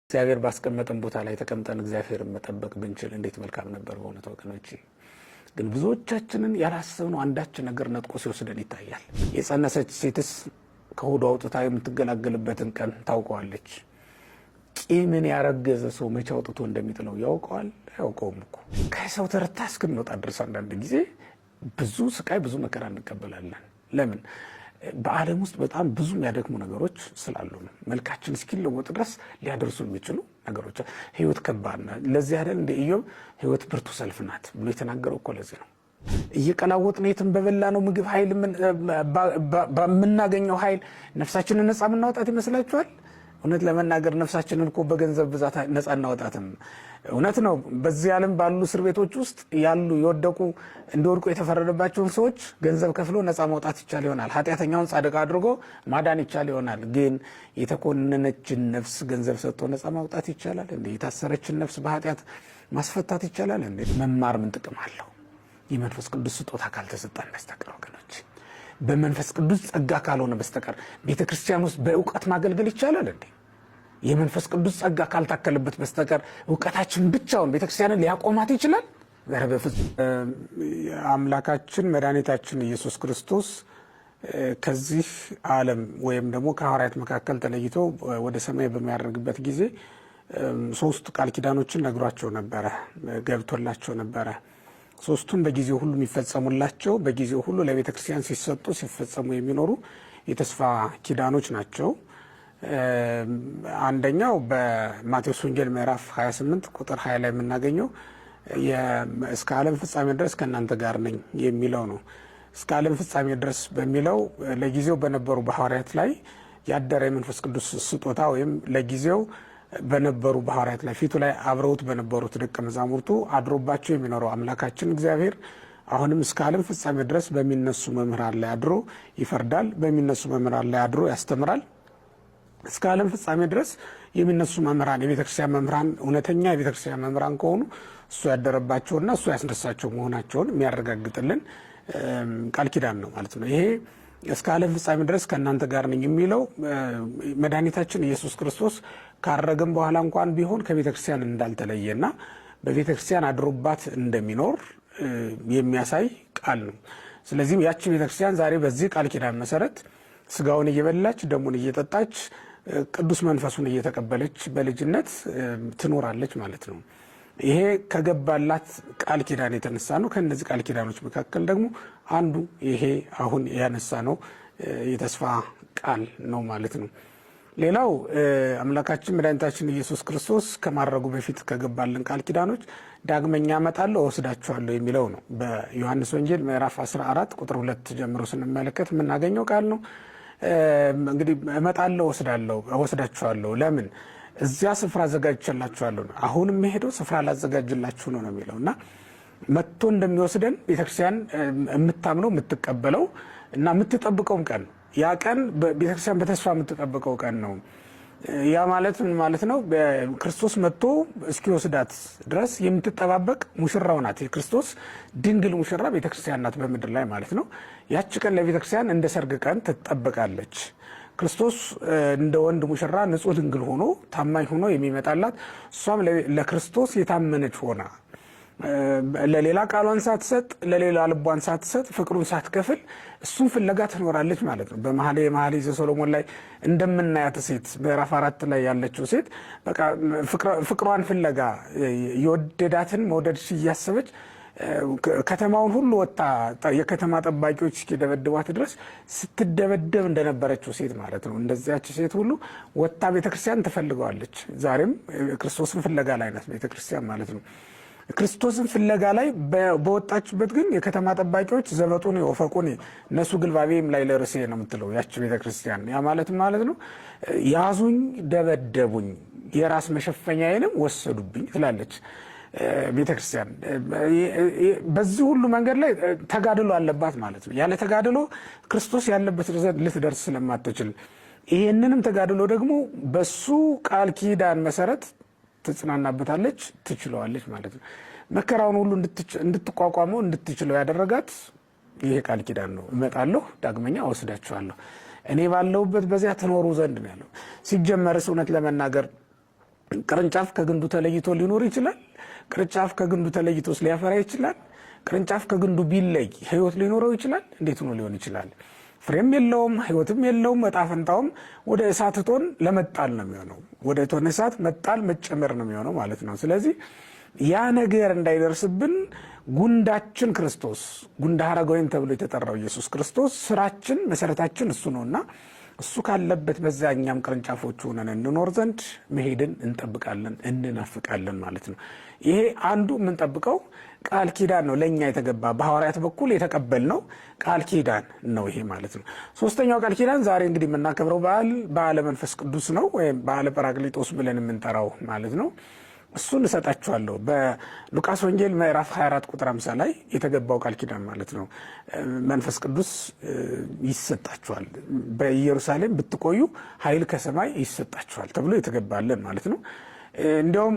እግዚአብሔር ባስቀመጠን ቦታ ላይ ተቀምጠን እግዚአብሔርን መጠበቅ ብንችል እንዴት መልካም ነበር በእውነት ወገኖቼ። ግን ብዙዎቻችንን ያላሰብነው አንዳች ነገር ነጥቆ ሲወስደን ይታያል። የጸነሰች ሴትስ ከሆዷ አውጥታ የምትገላገልበትን ቀን ታውቀዋለች። ቂምን ያረገዘ ሰው መቼ አውጥቶ እንደሚጥለው ያውቀዋል? አያውቀውም እኮ። ከሰው ተረታ እስክንወጣ ድረስ አንዳንድ ጊዜ ብዙ ስቃይ ብዙ መከራ እንቀበላለን። ለምን? በዓለም ውስጥ በጣም ብዙ የሚያደክሙ ነገሮች ስላሉ ነው። መልካችን እስኪለወጥ ድረስ ሊያደርሱ የሚችሉ ነገሮች። ህይወት ከባድ ናት። ለዚህ አይደል እንደ ኢዮብ ህይወት ብርቱ ሰልፍ ናት ብሎ የተናገረው እኮ ለዚህ ነው። እየቀላወጥን የትም በበላ ነው ምግብ ኃይል በምናገኘው ኃይል ነፍሳችንን ነፃ የምናወጣት ይመስላችኋል? እውነት ለመናገር ነፍሳችንን እኮ በገንዘብ ብዛት ነፃ እናወጣትም። እውነት ነው። በዚህ ዓለም ባሉ እስር ቤቶች ውስጥ ያሉ የወደቁ እንዲወድቁ የተፈረደባቸውን ሰዎች ገንዘብ ከፍሎ ነፃ ማውጣት ይቻል ይሆናል። ኃጢአተኛውን ጻድቅ አድርጎ ማዳን ይቻል ይሆናል። ግን የተኮነነችን ነፍስ ገንዘብ ሰጥቶ ነፃ ማውጣት ይቻላል እንዴ? የታሰረችን ነፍስ በኃጢአት ማስፈታት ይቻላል እንዴ? መማር ምን ጥቅም አለው? የመንፈስ ቅዱስ ስጦታ ካልተሰጠን በስተቀር ወገኖች፣ በመንፈስ ቅዱስ ጸጋ ካልሆነ በስተቀር ቤተክርስቲያን ውስጥ በእውቀት ማገልገል ይቻላል እንዴ? የመንፈስ ቅዱስ ጸጋ ካልታከለበት በስተቀር እውቀታችን ብቻውን ቤተክርስቲያንን ሊያቆማት ይችላል? በፍጹም። አምላካችን መድኃኒታችን ኢየሱስ ክርስቶስ ከዚህ ዓለም ወይም ደግሞ ከሐዋርያት መካከል ተለይቶ ወደ ሰማይ በሚያደርግበት ጊዜ ሶስት ቃል ኪዳኖችን ነግሯቸው ነበረ፣ ገብቶላቸው ነበረ። ሶስቱም በጊዜው ሁሉ የሚፈጸሙላቸው፣ በጊዜው ሁሉ ለቤተክርስቲያን ሲሰጡ ሲፈጸሙ የሚኖሩ የተስፋ ኪዳኖች ናቸው። አንደኛው በማቴዎስ ወንጌል ምዕራፍ 28 ቁጥር 20 ላይ የምናገኘው እስከ ዓለም ፍጻሜ ድረስ ከእናንተ ጋር ነኝ የሚለው ነው። እስከ ዓለም ፍጻሜ ድረስ በሚለው ለጊዜው በነበሩ በሐዋርያት ላይ ያደረ የመንፈስ ቅዱስ ስጦታ ወይም ለጊዜው በነበሩ በሐዋርያት ላይ ፊቱ ላይ አብረውት በነበሩት ደቀ መዛሙርቱ አድሮባቸው የሚኖረው አምላካችን እግዚአብሔር አሁንም እስከ ዓለም ፍጻሜ ድረስ በሚነሱ መምህራን ላይ አድሮ ይፈርዳል፣ በሚነሱ መምህራን ላይ አድሮ ያስተምራል። እስከ ዓለም ፍጻሜ ድረስ የሚነሱ መምህራን የቤተክርስቲያን መምህራን እውነተኛ የቤተክርስቲያን መምህራን ከሆኑ እሱ ያደረባቸውና እሱ ያስነሳቸው መሆናቸውን የሚያረጋግጥልን ቃል ኪዳን ነው ማለት ነው። ይሄ እስከ ዓለም ፍጻሜ ድረስ ከእናንተ ጋር ነኝ የሚለው መድኃኒታችን ኢየሱስ ክርስቶስ ካረገም በኋላ እንኳን ቢሆን ከቤተክርስቲያን እንዳልተለየና በቤተክርስቲያን አድሮባት እንደሚኖር የሚያሳይ ቃል ነው። ስለዚህም ያቺ ቤተክርስቲያን ዛሬ በዚህ ቃል ኪዳን መሰረት ስጋውን እየበላች ደሙን እየጠጣች ቅዱስ መንፈሱን እየተቀበለች በልጅነት ትኖራለች ማለት ነው። ይሄ ከገባላት ቃል ኪዳን የተነሳ ነው። ከነዚህ ቃል ኪዳኖች መካከል ደግሞ አንዱ ይሄ አሁን ያነሳ ነው የተስፋ ቃል ነው ማለት ነው። ሌላው አምላካችን መድኃኒታችን ኢየሱስ ክርስቶስ ከማረጉ በፊት ከገባልን ቃል ኪዳኖች ዳግመኛ እመጣለሁ እወስዳችኋለሁ የሚለው ነው። በዮሐንስ ወንጌል ምዕራፍ 14 ቁጥር 2 ጀምሮ ስንመለከት የምናገኘው ቃል ነው። እንግዲህ እመጣለሁ እወስዳችኋለሁ። ለምን? እዚያ ስፍራ አዘጋጅቼላችኋለሁ ነው። አሁንም የሄደው ስፍራ ላዘጋጅላችሁ ነው የሚለው እና መጥቶ እንደሚወስደን ቤተክርስቲያን የምታምነው የምትቀበለው እና የምትጠብቀውም ቀን ነው። ያ ቀን ቤተክርስቲያን በተስፋ የምትጠብቀው ቀን ነው። ያ ማለት ምን ማለት ነው? ክርስቶስ መጥቶ እስኪወስዳት ድረስ የምትጠባበቅ ሙሽራው ናት። የክርስቶስ ድንግል ሙሽራ ቤተክርስቲያን ናት በምድር ላይ ማለት ነው። ያቺ ቀን ለቤተክርስቲያን እንደ ሰርግ ቀን ትጠበቃለች። ክርስቶስ እንደ ወንድ ሙሽራ ንጹሕ ድንግል ሆኖ ታማኝ ሆኖ የሚመጣላት፣ እሷም ለክርስቶስ የታመነች ሆና ለሌላ ቃሏን ሳትሰጥ ለሌላ ልቧን ሳትሰጥ ፍቅሩን ሳትከፍል እሱን ፍለጋ ትኖራለች ማለት ነው። በመኃልየ ዘሰሎሞን ላይ እንደምናያት ሴት ምዕራፍ 4 ላይ ያለችው ሴት በቃ ፍቅሯን ፍለጋ የወደዳትን መውደድ እያሰበች ከተማውን ሁሉ ወጣ የከተማ ጠባቂዎች እስኪደበድቧት ድረስ ስትደበደብ እንደነበረችው ሴት ማለት ነው። እንደዚያች ሴት ሁሉ ወጣ ቤተክርስቲያን ትፈልገዋለች። ዛሬም ክርስቶስን ፍለጋ ላይ ናት ቤተክርስቲያን ማለት ነው። ክርስቶስን ፍለጋ ላይ በወጣችበት ግን የከተማ ጠባቂዎች ዘበጡን ወፈቁን እነሱ ግልባቤም ላይ ለርሴ ነው የምትለው ያቺ ቤተክርስቲያን። ያ ማለት ነው ያዙኝ፣ ደበደቡኝ፣ የራስ መሸፈኛዬንም ወሰዱብኝ ትላለች ቤተክርስቲያን። በዚህ ሁሉ መንገድ ላይ ተጋድሎ አለባት ማለት ነው። ያለ ተጋድሎ ክርስቶስ ያለበት ልትደርስ ስለማትችል ይሄንንም ተጋድሎ ደግሞ በሱ ቃል ኪዳን መሰረት ትጽናናበታለች፣ ትችለዋለች ማለት ነው። መከራውን ሁሉ እንድትቋቋመው እንድትችለው ያደረጋት ይሄ ቃል ኪዳን ነው። እመጣለሁ ዳግመኛ እወስዳችኋለሁ እኔ ባለሁበት በዚያ ትኖሩ ዘንድ ነው ያለው። ሲጀመርስ እውነት ለመናገር ቅርንጫፍ ከግንዱ ተለይቶ ሊኖር ይችላል። ቅርንጫፍ ከግንዱ ተለይቶ ሊያፈራ ይችላል። ቅርንጫፍ ከግንዱ ቢለይ ህይወት ሊኖረው ይችላል? እንዴት ነው ሊሆን ይችላል? ፍሬም የለውም፣ ህይወትም የለውም። ዕጣ ፈንታውም ወደ እሳት እቶን ለመጣል ነው የሚሆነው። ወደ እቶነ እሳት መጣል መጨመር ነው የሚሆነው ማለት ነው። ስለዚህ ያ ነገር እንዳይደርስብን ጉንዳችን ክርስቶስ፣ ጉንዳ ሐረገወይን ተብሎ የተጠራው ኢየሱስ ክርስቶስ ስራችን መሰረታችን እሱ ነውና እሱ ካለበት በዛ እኛም ቅርንጫፎች ሆነን እንኖር ዘንድ መሄድን እንጠብቃለን፣ እንናፍቃለን ማለት ነው። ይሄ አንዱ የምንጠብቀው ቃል ኪዳን ነው፣ ለኛ የተገባ በሐዋርያት በኩል የተቀበልነው ቃል ኪዳን ነው ይሄ ማለት ነው። ሶስተኛው ቃል ኪዳን ዛሬ እንግዲህ የምናከብረው በዓለ መንፈስ ቅዱስ ነው፣ ወይም በዓለ ጰራቅሊጦስ ብለን የምንጠራው ማለት ነው። እሱን እሰጣችኋለሁ። በሉቃስ ወንጌል ምዕራፍ 24 ቁጥር 50 ላይ የተገባው ቃል ኪዳን ማለት ነው። መንፈስ ቅዱስ ይሰጣችኋል፣ በኢየሩሳሌም ብትቆዩ ኃይል ከሰማይ ይሰጣችኋል ተብሎ የተገባለን ማለት ነው። እንዲያውም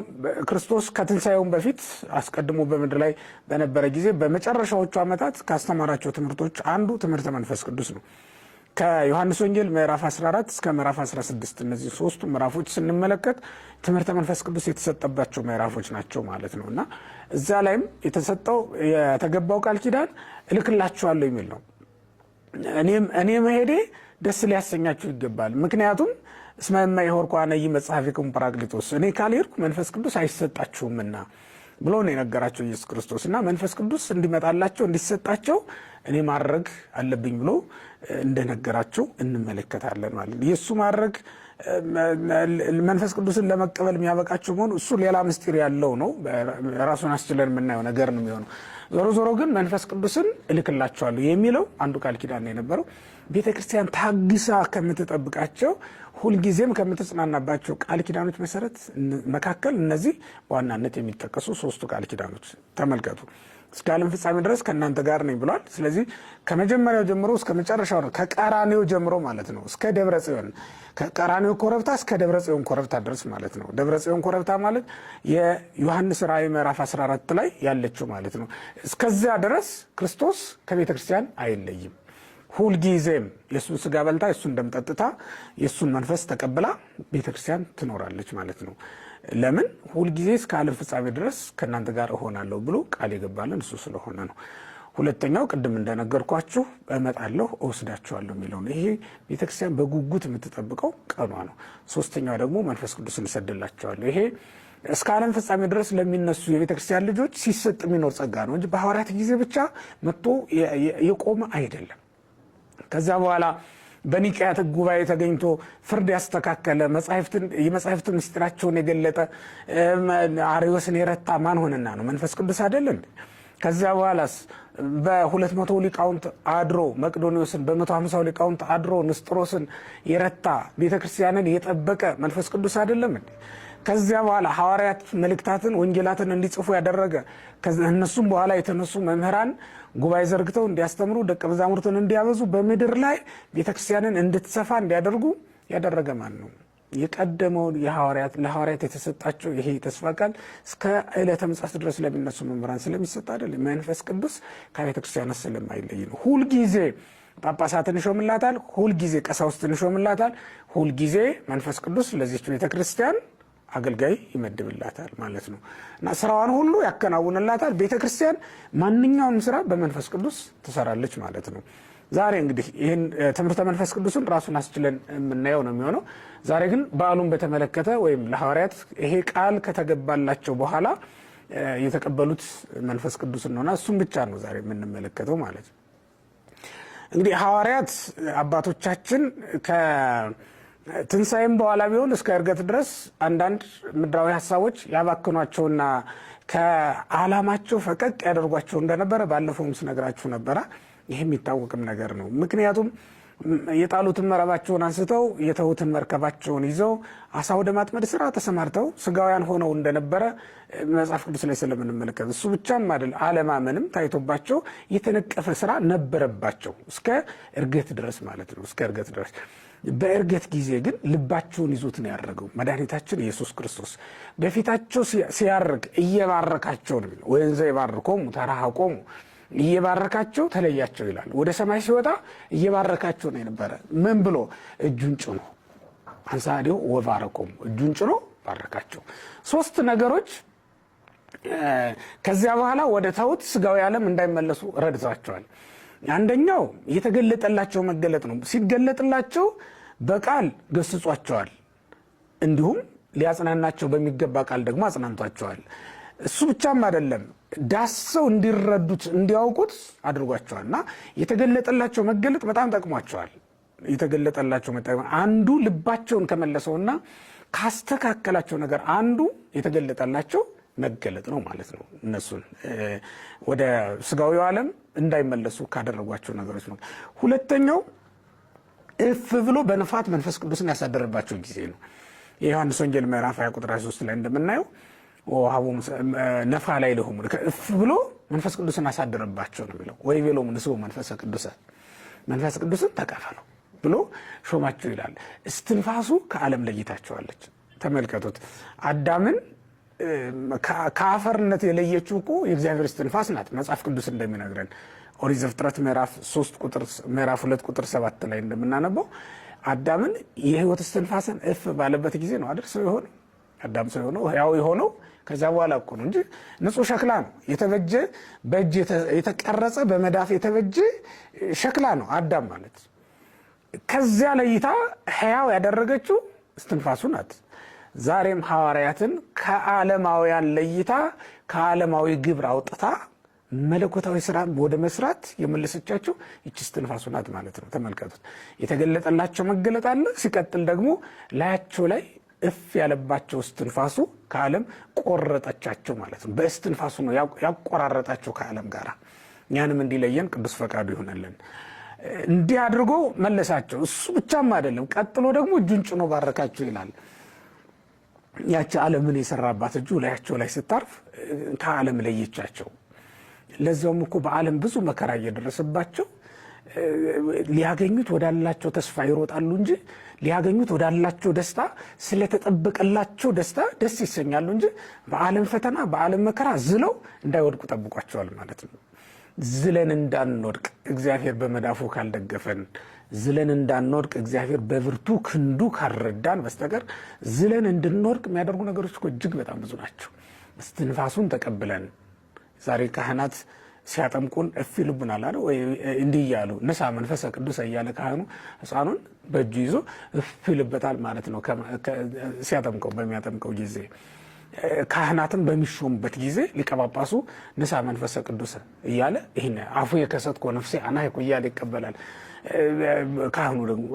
ክርስቶስ ከትንሣኤውን በፊት አስቀድሞ በምድር ላይ በነበረ ጊዜ በመጨረሻዎቹ ዓመታት ካስተማራቸው ትምህርቶች አንዱ ትምህርተ መንፈስ ቅዱስ ነው። ከዮሐንስ ወንጌል ምዕራፍ 14 እስከ ምዕራፍ 16 እነዚህ ሶስቱ ምዕራፎች ስንመለከት ትምህርተ መንፈስ ቅዱስ የተሰጠባቸው ምዕራፎች ናቸው ማለት ነው። እና እዛ ላይም የተገባው ቃል ኪዳን እልክላችኋለሁ የሚል ነው። እኔ መሄዴ ደስ ሊያሰኛችሁ ይገባል። ምክንያቱም እስመ እማይሖርኩ አነ ኢመጽሐፊክሙ ጰራቅሊጦስ፣ እኔ ካልሄድኩ መንፈስ ቅዱስ አይሰጣችሁምና ብሎ ነው የነገራቸው ኢየሱስ ክርስቶስ። እና መንፈስ ቅዱስ እንዲመጣላቸው እንዲሰጣቸው እኔ ማድረግ አለብኝ ብሎ እንደነገራቸው እንመለከታለን ማለት ነው። የእሱ ማድረግ መንፈስ ቅዱስን ለመቀበል የሚያበቃቸው መሆኑ እሱ ሌላ ምስጢር ያለው ነው። ራሱን አስችለን የምናየው ነገር ነው የሚሆነው። ዞሮ ዞሮ ግን መንፈስ ቅዱስን እልክላቸዋለሁ የሚለው አንዱ ቃል ኪዳን ነው የነበረው። ቤተ ክርስቲያን ታግሳ ከምትጠብቃቸው ሁልጊዜም ከምትጽናናባቸው ቃል ኪዳኖች መካከል እነዚህ በዋናነት የሚጠቀሱ ሶስቱ ቃል ኪዳኖች ተመልከቱ። እስከ ዓለም ፍጻሜ ድረስ ከእናንተ ጋር ነኝ ብሏል። ስለዚህ ከመጀመሪያው ጀምሮ እስከ መጨረሻው ነው፣ ከቀራኔው ጀምሮ ማለት ነው እስከ ደብረ ጽዮን፣ ከቀራኔው ኮረብታ እስከ ደብረ ጽዮን ኮረብታ ድረስ ማለት ነው። ደብረ ጽዮን ኮረብታ ማለት የዮሐንስ ራእይ ምዕራፍ 14 ላይ ያለችው ማለት ነው። እስከዚያ ድረስ ክርስቶስ ከቤተ ክርስቲያን አይለይም። ሁልጊዜም የእሱን ስጋ በልታ የእሱን ደም ጠጥታ የእሱን መንፈስ ተቀብላ ቤተ ክርስቲያን ትኖራለች ማለት ነው። ለምን? ሁልጊዜ እስከ ዓለም ፍጻሜ ድረስ ከእናንተ ጋር እሆናለሁ ብሎ ቃል የገባለን እሱ ስለሆነ ነው። ሁለተኛው ቅድም እንደነገርኳችሁ እመጣለሁ እወስዳችኋለሁ የሚለው ነው። ይሄ ቤተክርስቲያን በጉጉት የምትጠብቀው ቀኗ ነው። ሶስተኛው ደግሞ መንፈስ ቅዱስን እሰድላቸዋለሁ። ይሄ እስከ ዓለም ፍጻሜ ድረስ ለሚነሱ የቤተክርስቲያን ልጆች ሲሰጥ የሚኖር ጸጋ ነው እንጂ በሐዋርያት ጊዜ ብቻ መጥቶ የቆመ አይደለም። ከዛ በኋላ በኒቅያ ጉባኤ ተገኝቶ ፍርድ ያስተካከለ የመጻሕፍትን ምስጢራቸውን የገለጠ አርዮስን የረታ ማን ሆነና ነው? መንፈስ ቅዱስ አይደለም? ከዛ በኋላስ በ200 ሊቃውንት አድሮ መቅዶኒዎስን በ150 ሊቃውንት አድሮ ንስጥሮስን የረታ ቤተክርስቲያንን የጠበቀ መንፈስ ቅዱስ አይደለም እንዴ? ከዚያ በኋላ ሐዋርያት መልእክታትን ወንጌላትን እንዲጽፉ ያደረገ እነሱም በኋላ የተነሱ መምህራን ጉባኤ ዘርግተው እንዲያስተምሩ ደቀ መዛሙርትን እንዲያበዙ በምድር ላይ ቤተክርስቲያንን እንድትሰፋ እንዲያደርጉ ያደረገ ማን ነው? የቀደመውን ለሐዋርያት የተሰጣቸው ይሄ ተስፋ ቃል እስከ ዕለተ ምጽአት ድረስ ለሚነሱ መምህራን ስለሚሰጥ አይደለም። መንፈስ ቅዱስ ከቤተክርስቲያን ስለማይለይ ነው። ሁልጊዜ ጳጳሳትን ይሾምላታል፣ ሁልጊዜ ቀሳውስትን ይሾምላታል፣ ሁልጊዜ መንፈስ ቅዱስ ለዚች ቤተክርስቲያን አገልጋይ ይመድብላታል ማለት ነው። እና ስራዋን ሁሉ ያከናውንላታል። ቤተክርስቲያን ማንኛውንም ስራ በመንፈስ ቅዱስ ትሰራለች ማለት ነው። ዛሬ እንግዲህ ይህን ትምህርተ መንፈስ ቅዱስን ራሱን አስችለን የምናየው ነው የሚሆነው። ዛሬ ግን በዓሉን በተመለከተ ወይም ለሐዋርያት ይሄ ቃል ከተገባላቸው በኋላ የተቀበሉት መንፈስ ቅዱስን ነውና እሱም ብቻ ነው ዛሬ የምንመለከተው ማለት ነው። እንግዲህ ሐዋርያት አባቶቻችን ትንሣኤም በኋላ ቢሆን እስከ ዕርገት ድረስ አንዳንድ ምድራዊ ሀሳቦች ያባክኗቸውና ከዓላማቸው ፈቀቅ ያደርጓቸው እንደነበረ ባለፈውም ስነግራችሁ ነበረ። ይህ የሚታወቅም ነገር ነው። ምክንያቱም የጣሉትን መረባቸውን አንስተው የተዉትን መርከባቸውን ይዘው አሳ ወደ ማጥመድ ስራ ተሰማርተው ስጋውያን ሆነው እንደነበረ መጽሐፍ ቅዱስ ላይ ስለምንመለከት እሱ ብቻም አይደል፣ አለማመንም ታይቶባቸው የተነቀፈ ስራ ነበረባቸው እስከ ዕርገት ድረስ ማለት ነው። እስከ ዕርገት ድረስ በዕርገት ጊዜ ግን ልባቸውን ይዞት ነው ያደረገው መድኃኒታችን ኢየሱስ ክርስቶስ። በፊታቸው ሲያርግ እየባረካቸው ነው። ወንዘ ይባርኮሙ ተራሃቆሙ፣ እየባረካቸው ተለያቸው ይላል። ወደ ሰማይ ሲወጣ እየባረካቸው ነው የነበረ። ምን ብሎ? እጁን ጭኖ አንሳዴው ወባረኮሙ፣ እጁን ጭኖ ባረካቸው። 3 ነገሮች ከዚያ በኋላ ወደ ተውት ስጋዊ ዓለም እንዳይመለሱ ረድቷቸዋል። አንደኛው የተገለጠላቸው መገለጥ ነው። ሲገለጥላቸው በቃል ገስጿቸዋል፣ እንዲሁም ሊያጽናናቸው በሚገባ ቃል ደግሞ አጽናንቷቸዋል። እሱ ብቻም አይደለም፣ ዳሰው እንዲረዱት እንዲያውቁት አድርጓቸዋልና የተገለጠላቸው መገለጥ በጣም ጠቅሟቸዋል። የተገለጠላቸው አንዱ ልባቸውን ከመለሰውና ካስተካከላቸው ነገር አንዱ የተገለጠላቸው መገለጥ ነው ማለት ነው። እነሱን ወደ ስጋዊው ዓለም እንዳይመለሱ ካደረጓቸው ነገሮች ነው። ሁለተኛው እፍ ብሎ በንፋት መንፈስ ቅዱስን ያሳደረባቸው ጊዜ ነው። የዮሐንስ ወንጌል ምዕራፍ 20 ቁጥር 23 ላይ እንደምናየው ወሃቡም ነፋ ላይ ለሁም እፍ ብሎ መንፈስ ቅዱስን አሳደረባቸው ነው የሚለው። ወይ ቤሎም ንስኡ መንፈስ ቅዱስን ተቀበሉ ብሎ ሾማቸው ይላል። እስትንፋሱ ከዓለም ለይታቸዋለች። ተመልከቱት። አዳምን ከአፈርነት የለየችው እኮ የእግዚአብሔር እስትንፋስ ናት። መጽሐፍ ቅዱስ እንደሚነግረን ኦሪት ዘፍጥረት ምዕራፍ 2 ቁጥር 7 ላይ እንደምናነበው አዳምን የህይወት እስትንፋስን እፍ ባለበት ጊዜ ነው አይደል ሰው የሆነው። አዳም ሰው የሆነው ሕያው የሆነው ከዛ በኋላ እኮ ነው እንጂ ንጹህ ሸክላ ነው። የተበጀ በእጅ የተቀረጸ በመዳፍ የተበጀ ሸክላ ነው አዳም ማለት። ከዚያ ለይታ ሕያው ያደረገችው እስትንፋሱ ናት። ዛሬም ሐዋርያትን ከዓለማውያን ለይታ ከዓለማዊ ግብር አውጥታ መለኮታዊ ስራ ወደ መስራት የመለሰቻቸው ይህች እስትንፋሱ ናት ማለት ነው። ተመልከቱት። የተገለጠላቸው መገለጥ አለ። ሲቀጥል ደግሞ ላያቸው ላይ እፍ ያለባቸው እስትንፋሱ ከዓለም ቆረጠቻቸው ማለት ነው። በእስትንፋሱ ነው ያቆራረጣቸው ከዓለም ጋር። እኛንም እንዲለየን ቅዱስ ፈቃዱ ይሆነልን። እንዲህ አድርጎ መለሳቸው። እሱ ብቻም አይደለም፣ ቀጥሎ ደግሞ እጁን ጭኖ ባረካቸው ይላል። ያቺ ዓለምን የሰራባት እጁ ላያቸው ላይ ስታርፍ ከዓለም ለየቻቸው። ለዛውም እኮ በዓለም ብዙ መከራ እየደረሰባቸው ሊያገኙት ወዳላቸው ተስፋ ይሮጣሉ እንጂ ሊያገኙት ወዳላቸው ደስታ ስለተጠበቀላቸው ደስታ ደስ ይሰኛሉ እንጂ በዓለም ፈተና በዓለም መከራ ዝለው እንዳይወድቁ ጠብቋቸዋል ማለት ነው። ዝለን እንዳንወድቅ እግዚአብሔር በመዳፉ ካልደገፈን፣ ዝለን እንዳንወድቅ እግዚአብሔር በብርቱ ክንዱ ካልረዳን በስተቀር ዝለን እንድንወድቅ የሚያደርጉ ነገሮች እኮ እጅግ በጣም ብዙ ናቸው። እስትንፋሱን ተቀብለን ዛሬ ካህናት ሲያጠምቁን እፍ ይሉብናል አይደል? ወይ እንዲህ እያሉ ንሳ መንፈሰ ቅዱስ እያለ ካህኑ ሕፃኑን በእጁ ይዞ እፍ ይልበታል ማለት ነው። ሲያጠምቀው በሚያጠምቀው ጊዜ ካህናትም በሚሾሙበት ጊዜ ሊቀ ጳጳሱ ንሳ መንፈሰ ቅዱስ እያለ ይሄን አፉ የከሰትኮ ነፍሴ አናይኩ እያለ ይቀበላል። ካህኑ ደግሞ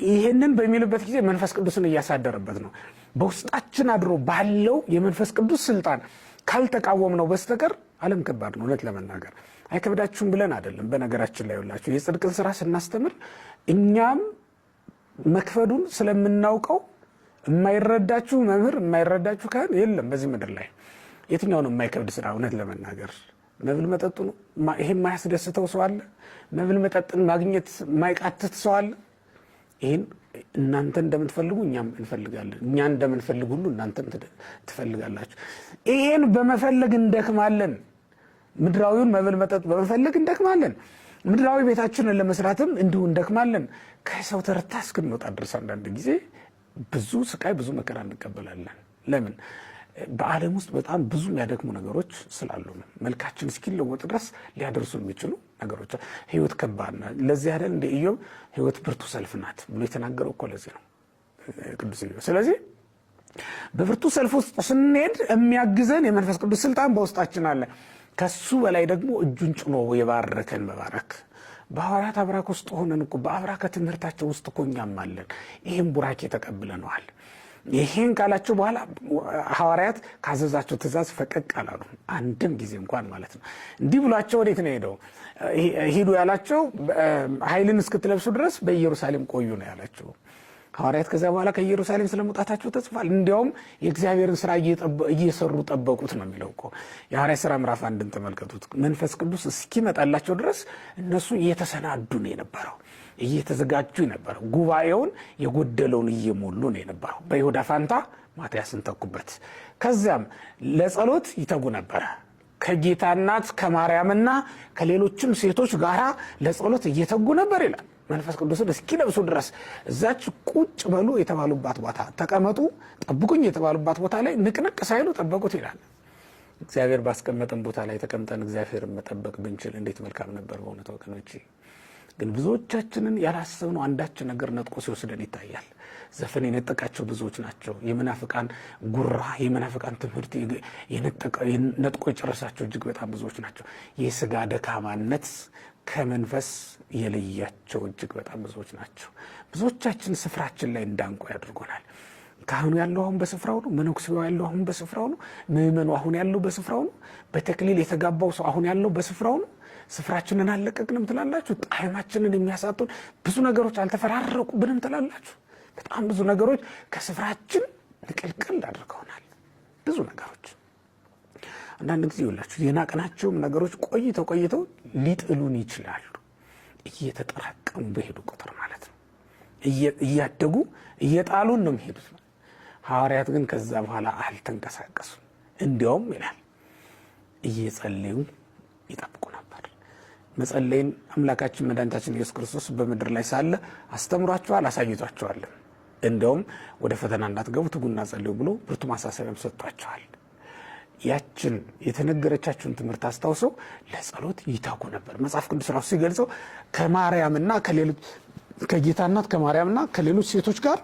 ይሄንን በሚልበት ጊዜ መንፈስ ቅዱስን እያሳደረበት ነው። በውስጣችን አድሮ ባለው የመንፈስ ቅዱስ ስልጣን ካልተቃወም ነው በስተቀር ዓለም ከባድ ነው። እውነት ለመናገር አይከብዳችሁም ብለን አይደለም። በነገራችን ላይ ሁላችሁ የጽድቅን ስራ ስናስተምር እኛም መክፈዱን ስለምናውቀው የማይረዳችሁ መምህር የማይረዳችሁ ካህን የለም በዚህ ምድር ላይ። የትኛው ነው የማይከብድ ስራ? እውነት ለመናገር መብል መጠጡ ነው። ይሄ የማያስደስተው ሰው አለ? መብል መጠጥን ማግኘት የማይቃትት ሰው አለ? ይህን እናንተ እንደምትፈልጉ እኛም እንፈልጋለን። እኛ እንደምንፈልግ ሁሉ እናንተም ትፈልጋላችሁ። ይሄን በመፈለግ እንደክማለን። ምድራዊውን መብል መጠጥ በመፈለግ እንደክማለን። ምድራዊ ቤታችንን ለመስራትም እንዲሁ እንደክማለን። ከሰው ተርታ እስክንወጣ ድረስ አንዳንድ ጊዜ ብዙ ስቃይ ብዙ መከራ እንቀበላለን። ለምን? በዓለም ውስጥ በጣም ብዙ የሚያደክሙ ነገሮች ስላሉ ነው። መልካችን እስኪለወጥ ድረስ ሊያደርሱ የሚችሉ ነገሮች። ህይወት ከባድ ናት። ለዚህ አይደል እንደ ኢዮብ ህይወት ብርቱ ሰልፍ ናት ብሎ የተናገረው እኮ ለዚህ ነው ቅዱስ ኢዮብ። ስለዚህ በብርቱ ሰልፍ ውስጥ ስንሄድ የሚያግዘን የመንፈስ ቅዱስ ስልጣን በውስጣችን አለ። ከሱ በላይ ደግሞ እጁን ጭኖ የባረከን መባረክ። በሐዋርያት አብራክ ውስጥ ሆነን እኮ በአብራከ ትምህርታቸው ውስጥ እኮ እኛም አለን። ይህም ቡራኬ ተቀብለነዋል። ይሄን ካላቸው በኋላ ሐዋርያት ካዘዛቸው ትእዛዝ ፈቀቅ አላሉ፣ አንድም ጊዜ እንኳን ማለት ነው። እንዲህ ብሏቸው ወዴት ነው ሄደው ሂዱ ያላቸው? ኃይልን እስክትለብሱ ድረስ በኢየሩሳሌም ቆዩ ነው ያላቸው ሐዋርያት። ከዛ በኋላ ከኢየሩሳሌም ስለመውጣታቸው ተጽፏል። እንዲያውም የእግዚአብሔርን ስራ እየሰሩ ጠበቁት ነው የሚለው እኮ። የሐዋርያት ሥራ ምዕራፍ 1ን ተመልከቱት። መንፈስ ቅዱስ እስኪመጣላቸው ድረስ እነሱ እየተሰናዱ ነው የነበረው፣ እየተዘጋጁ የነበረው፣ ጉባኤውን የጎደለውን እየሞሉ ነው የነበረው። በይሁዳ ፋንታ ማትያስን ተኩበት። ከዚያም ለጸሎት ይተጉ ነበረ። ከጌታ እናት ከማርያምና ከሌሎችም ሴቶች ጋራ ለጸሎት እየተጉ ነበር ይላል። መንፈስ ቅዱስን እስኪለብሱ ድረስ እዛች ቁጭ በሉ የተባሉባት ቦታ ተቀመጡ፣ ጠብቁኝ የተባሉባት ቦታ ላይ ንቅንቅ ሳይሉ ጠበቁት ይላል። እግዚአብሔር ባስቀመጠን ቦታ ላይ ተቀምጠን እግዚአብሔርን መጠበቅ ብንችል እንዴት መልካም ነበር በእውነት ወገኖቼ። ግን ብዙዎቻችንን ያላሰብነው አንዳች ነገር ነጥቆ ሲወስደን ይታያል። ዘፈን የነጠቃቸው ብዙዎች ናቸው። የመናፍቃን ጉራ፣ የመናፍቃን ትምህርት ነጥቆ የጨረሳቸው እጅግ በጣም ብዙዎች ናቸው። የስጋ ደካማነት ከመንፈስ የለያቸው እጅግ በጣም ብዙዎች ናቸው። ብዙዎቻችን ስፍራችን ላይ እንዳንቆ ያድርጎናል። ካህኑ ያለው አሁን በስፍራው ነው። መነኩሴው ያለው አሁን በስፍራው ነው። ምእመኑ አሁን ያለው በስፍራው ነው። በተክሊል የተጋባው ሰው አሁን ያለው በስፍራው ነው። ስፍራችንን አልለቀቅንም ትላላችሁ። ጣዕማችንን የሚያሳጡን ብዙ ነገሮች አልተፈራረቁብንም ትላላችሁ። በጣም ብዙ ነገሮች ከስፍራችን ንቅልቅል አድርገውናል። ብዙ ነገሮች አንዳንድ ጊዜ ይውላችሁ የናቅናቸውም ነገሮች ቆይተው ሊጥሉን ይችላሉ። እየተጠራቀሙ በሄዱ ቁጥር ማለት ነው። እያደጉ እየጣሉን ነው የሚሄዱት። ሐዋርያት ግን ከዛ በኋላ አልተንቀሳቀሱም። እንዲያውም ይላል እየጸለዩ ይጠብቁ ነበር። መጸለይን አምላካችን መድኃኒታችን ኢየሱስ ክርስቶስ በምድር ላይ ሳለ አስተምሯቸዋል፣ አሳይቷቸዋል። እንዲያውም ወደ ፈተና እንዳትገቡ ትጉና ጸልዩ ብሎ ብርቱ ማሳሰቢያም ሰጥቷቸዋል። ያችን የተነገረቻችሁን ትምህርት አስታውሰው ለጸሎት ይተጉ ነበር። መጽሐፍ ቅዱስ ራሱ ሲገልጸው ከማርያምና ከሌሎች ከጌታ እናት ከማርያምና ከሌሎች ሴቶች ጋር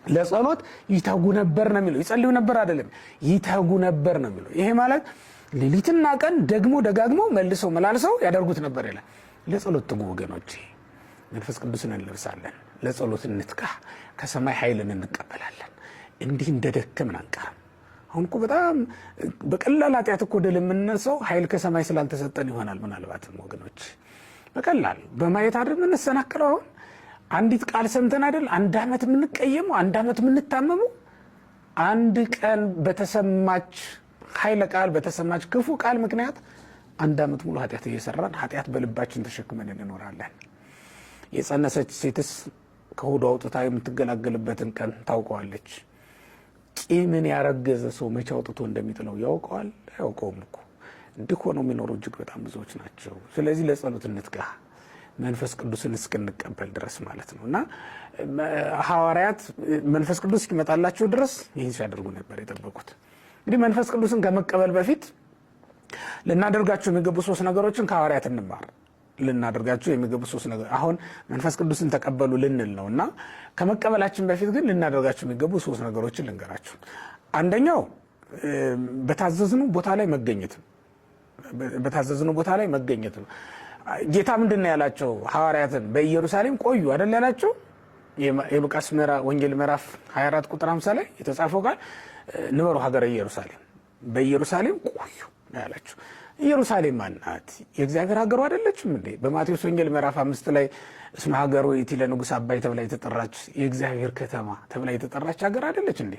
ለጸሎት ይተጉ ነበር ነው የሚለው። ይጸልዩ ነበር አይደለም፣ ይተጉ ነበር ነው የሚለው። ይሄ ማለት ሌሊትና ቀን ደግሞ ደጋግመው መልሰው መላልሰው ያደርጉት ነበር ይላል። ለጸሎት ትጉ ወገኖቼ። መንፈስ ቅዱስን እንለብሳለን፣ ለጸሎት እንትጋ፣ ከሰማይ ኃይልን እንቀበላለን። እንዲህ እንደደከምን አንቀርም። አሁን እኮ በጣም በቀላል ኃጢአት እኮ ድል የምንነሳው ኃይል ከሰማይ ስላልተሰጠን ይሆናል። ምናልባትም ወገኖች በቀላል በማየት አይደል የምንሰናከለው። አሁን አንዲት ቃል ሰምተን አይደል 1 ዓመት የምንቀየመው፣ 1 ዓመት የምንታመመው። አንድ ቀን በተሰማች ኃይለ ቃል በተሰማች ክፉ ቃል ምክንያት 1 ዓመት ሙሉ ኃጢአት እየሰራን ኃጢአት በልባችን ተሸክመን እንኖራለን። የጸነሰች ሴትስ ከሆዷ አውጥታ የምትገላገልበትን ቀን ታውቀዋለች። ቂምን ያረገዘ ሰው መቼ አውጥቶ እንደሚጥለው ያውቀዋል? አያውቀውም እኮ። እንዲህ ሆነው የሚኖሩ እጅግ በጣም ብዙዎች ናቸው። ስለዚህ ለጸሎት እንትጋ፣ መንፈስ ቅዱስን እስክንቀበል ድረስ ማለት ነው። እና ሐዋርያት መንፈስ ቅዱስ እስኪመጣላቸው ድረስ ይህን ሲያደርጉ ነበር የጠበቁት። እንግዲህ መንፈስ ቅዱስን ከመቀበል በፊት ልናደርጋቸው የሚገቡ 3 ነገሮችን ከሐዋርያት እንማር። ልናደርጋቸው የሚገቡ 3 ነገር አሁን መንፈስ ቅዱስን ተቀበሉ ልንል ነው እና ከመቀበላችን በፊት ግን ልናደርጋቸው የሚገቡ 3 ነገሮችን ልንገራችሁ። አንደኛው በታዘዝነው ቦታ ላይ መገኘት ነው። በታዘዝነው ቦታ ላይ መገኘት ነው። ጌታ ምንድን ነው ያላቸው? ሐዋርያትን በኢየሩሳሌም ቆዩ አይደል ያላቸው? የሉቃስ ወንጌል ምዕራፍ 24 ቁጥር 50 ላይ የተጻፈው ቃል ንበሩ ሀገረ ኢየሩሳሌም፣ በኢየሩሳሌም ቆዩ ነው ያላቸው። ኢየሩሳሌም ማናት? የእግዚአብሔር ሀገሩ አይደለችም እንዴ? በማቴዎስ ወንጌል ምዕራፍ 5 ላይ እስመ ሀገሩ ይእቲ ለንጉሥ አባይ ተብላ የተጠራች የእግዚአብሔር ከተማ ተብላ የተጠራች ሀገር አይደለች እንዴ?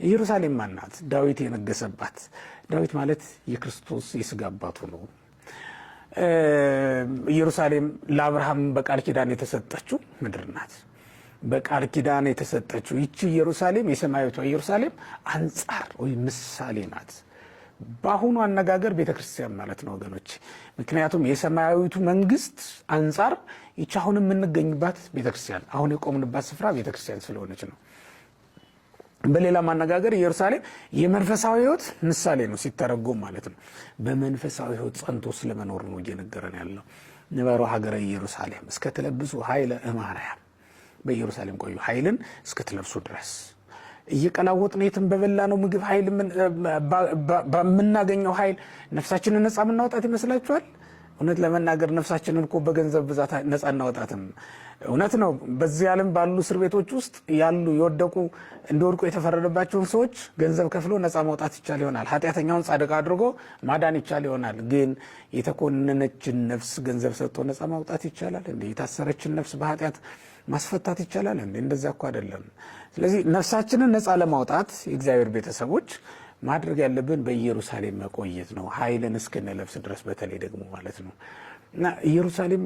ኢየሩሳሌም ማናት? ዳዊት የነገሰባት። ዳዊት ማለት የክርስቶስ የሥጋ አባቱ ነው። ኢየሩሳሌም ለአብርሃም በቃል ኪዳን የተሰጠችው ምድር ናት። በቃል ኪዳን የተሰጠችው ይቺ ኢየሩሳሌም የሰማያዊቷ ኢየሩሳሌም አንጻር ወይም ምሳሌ ናት። በአሁኑ አነጋገር ቤተክርስቲያን ማለት ነው ወገኖች። ምክንያቱም የሰማያዊቱ መንግስት አንጻር ይቺ አሁን የምንገኝባት ቤተክርስቲያን፣ አሁን የቆምንባት ስፍራ ቤተክርስቲያን ስለሆነች ነው። በሌላም አነጋገር ኢየሩሳሌም የመንፈሳዊ ሕይወት ምሳሌ ነው ሲተረጎም ማለት ነው። በመንፈሳዊ ሕይወት ጸንቶ ስለመኖር ነው እየነገረን ያለው። ንበሩ ሀገረ ኢየሩሳሌም እስከትለብሱ ኃይለ እማርያም፣ በኢየሩሳሌም ቆዩ ኃይልን እስክትለብሱ ድረስ። እየቀላወጥን የትም በበላ ነው ምግብ ኃይል በምናገኘው ኃይል ነፍሳችንን ነፃ የምናወጣት ይመስላችኋል? እውነት ለመናገር ነፍሳችንን እኮ በገንዘብ ብዛት ነፃ እናወጣትም። እውነት ነው። በዚህ ዓለም ባሉ እስር ቤቶች ውስጥ ያሉ የወደቁ እንዲወድቁ የተፈረደባቸውን ሰዎች ገንዘብ ከፍሎ ነፃ ማውጣት ይቻል ይሆናል። ኃጢአተኛውን ጻድቅ አድርጎ ማዳን ይቻል ይሆናል። ግን የተኮነነችን ነፍስ ገንዘብ ሰጥቶ ነፃ ማውጣት ይቻላል እንዴ? የታሰረችን ነፍስ በኃጢአት ማስፈታት ይቻላል እንዴ? እንደዛ እኮ አይደለም። ስለዚህ ነፍሳችንን ነፃ ለማውጣት የእግዚአብሔር ቤተሰቦች ማድረግ ያለብን በኢየሩሳሌም መቆየት ነው፣ ኃይልን እስክንለብስ ድረስ በተለይ ደግሞ ማለት ነው። እና ኢየሩሳሌም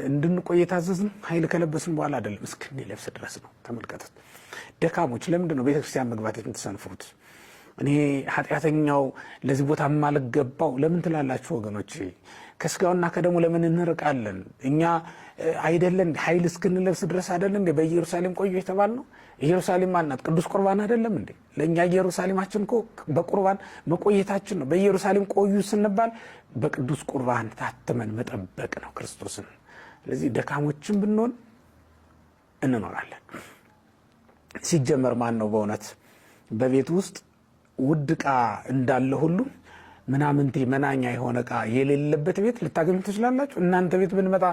እንድንቆይ የታዘዝን ኃይል ከለበስን በኋላ አይደለም፣ እስክንለብስ ድረስ ነው። ተመልከቱት። ደካሞች ለምንድን ነው ቤተክርስቲያን መግባት የምትሰንፉት? እኔ ኃጢአተኛው ለዚህ ቦታ ማልገባው ለምን ትላላችሁ ወገኖች? ከስጋውና ከደሙ ለምን እንርቃለን? እኛ አይደለን ኃይል እስክንለብስ ድረስ አይደለን እንዴ በኢየሩሳሌም ቆዩ የተባልነው? ኢየሩሳሌም ማናት? ቅዱስ ቁርባን አይደለም እንዴ? ለኛ ኢየሩሳሌማችን እኮ በቁርባን መቆየታችን ነው። በኢየሩሳሌም ቆዩ ስንባል በቅዱስ ቁርባን ታተመን መጠበቅ ነው ክርስቶስን። ስለዚህ ደካሞችን ብንሆን እንኖራለን። ሲጀመር ማን ነው በእውነት በቤት ውስጥ ውድ ዕቃ እንዳለ ሁሉ ምናምንቴ መናኛ የሆነ ዕቃ የሌለበት ቤት ልታገኙ ትችላላችሁ? እናንተ ቤት ብንመጣ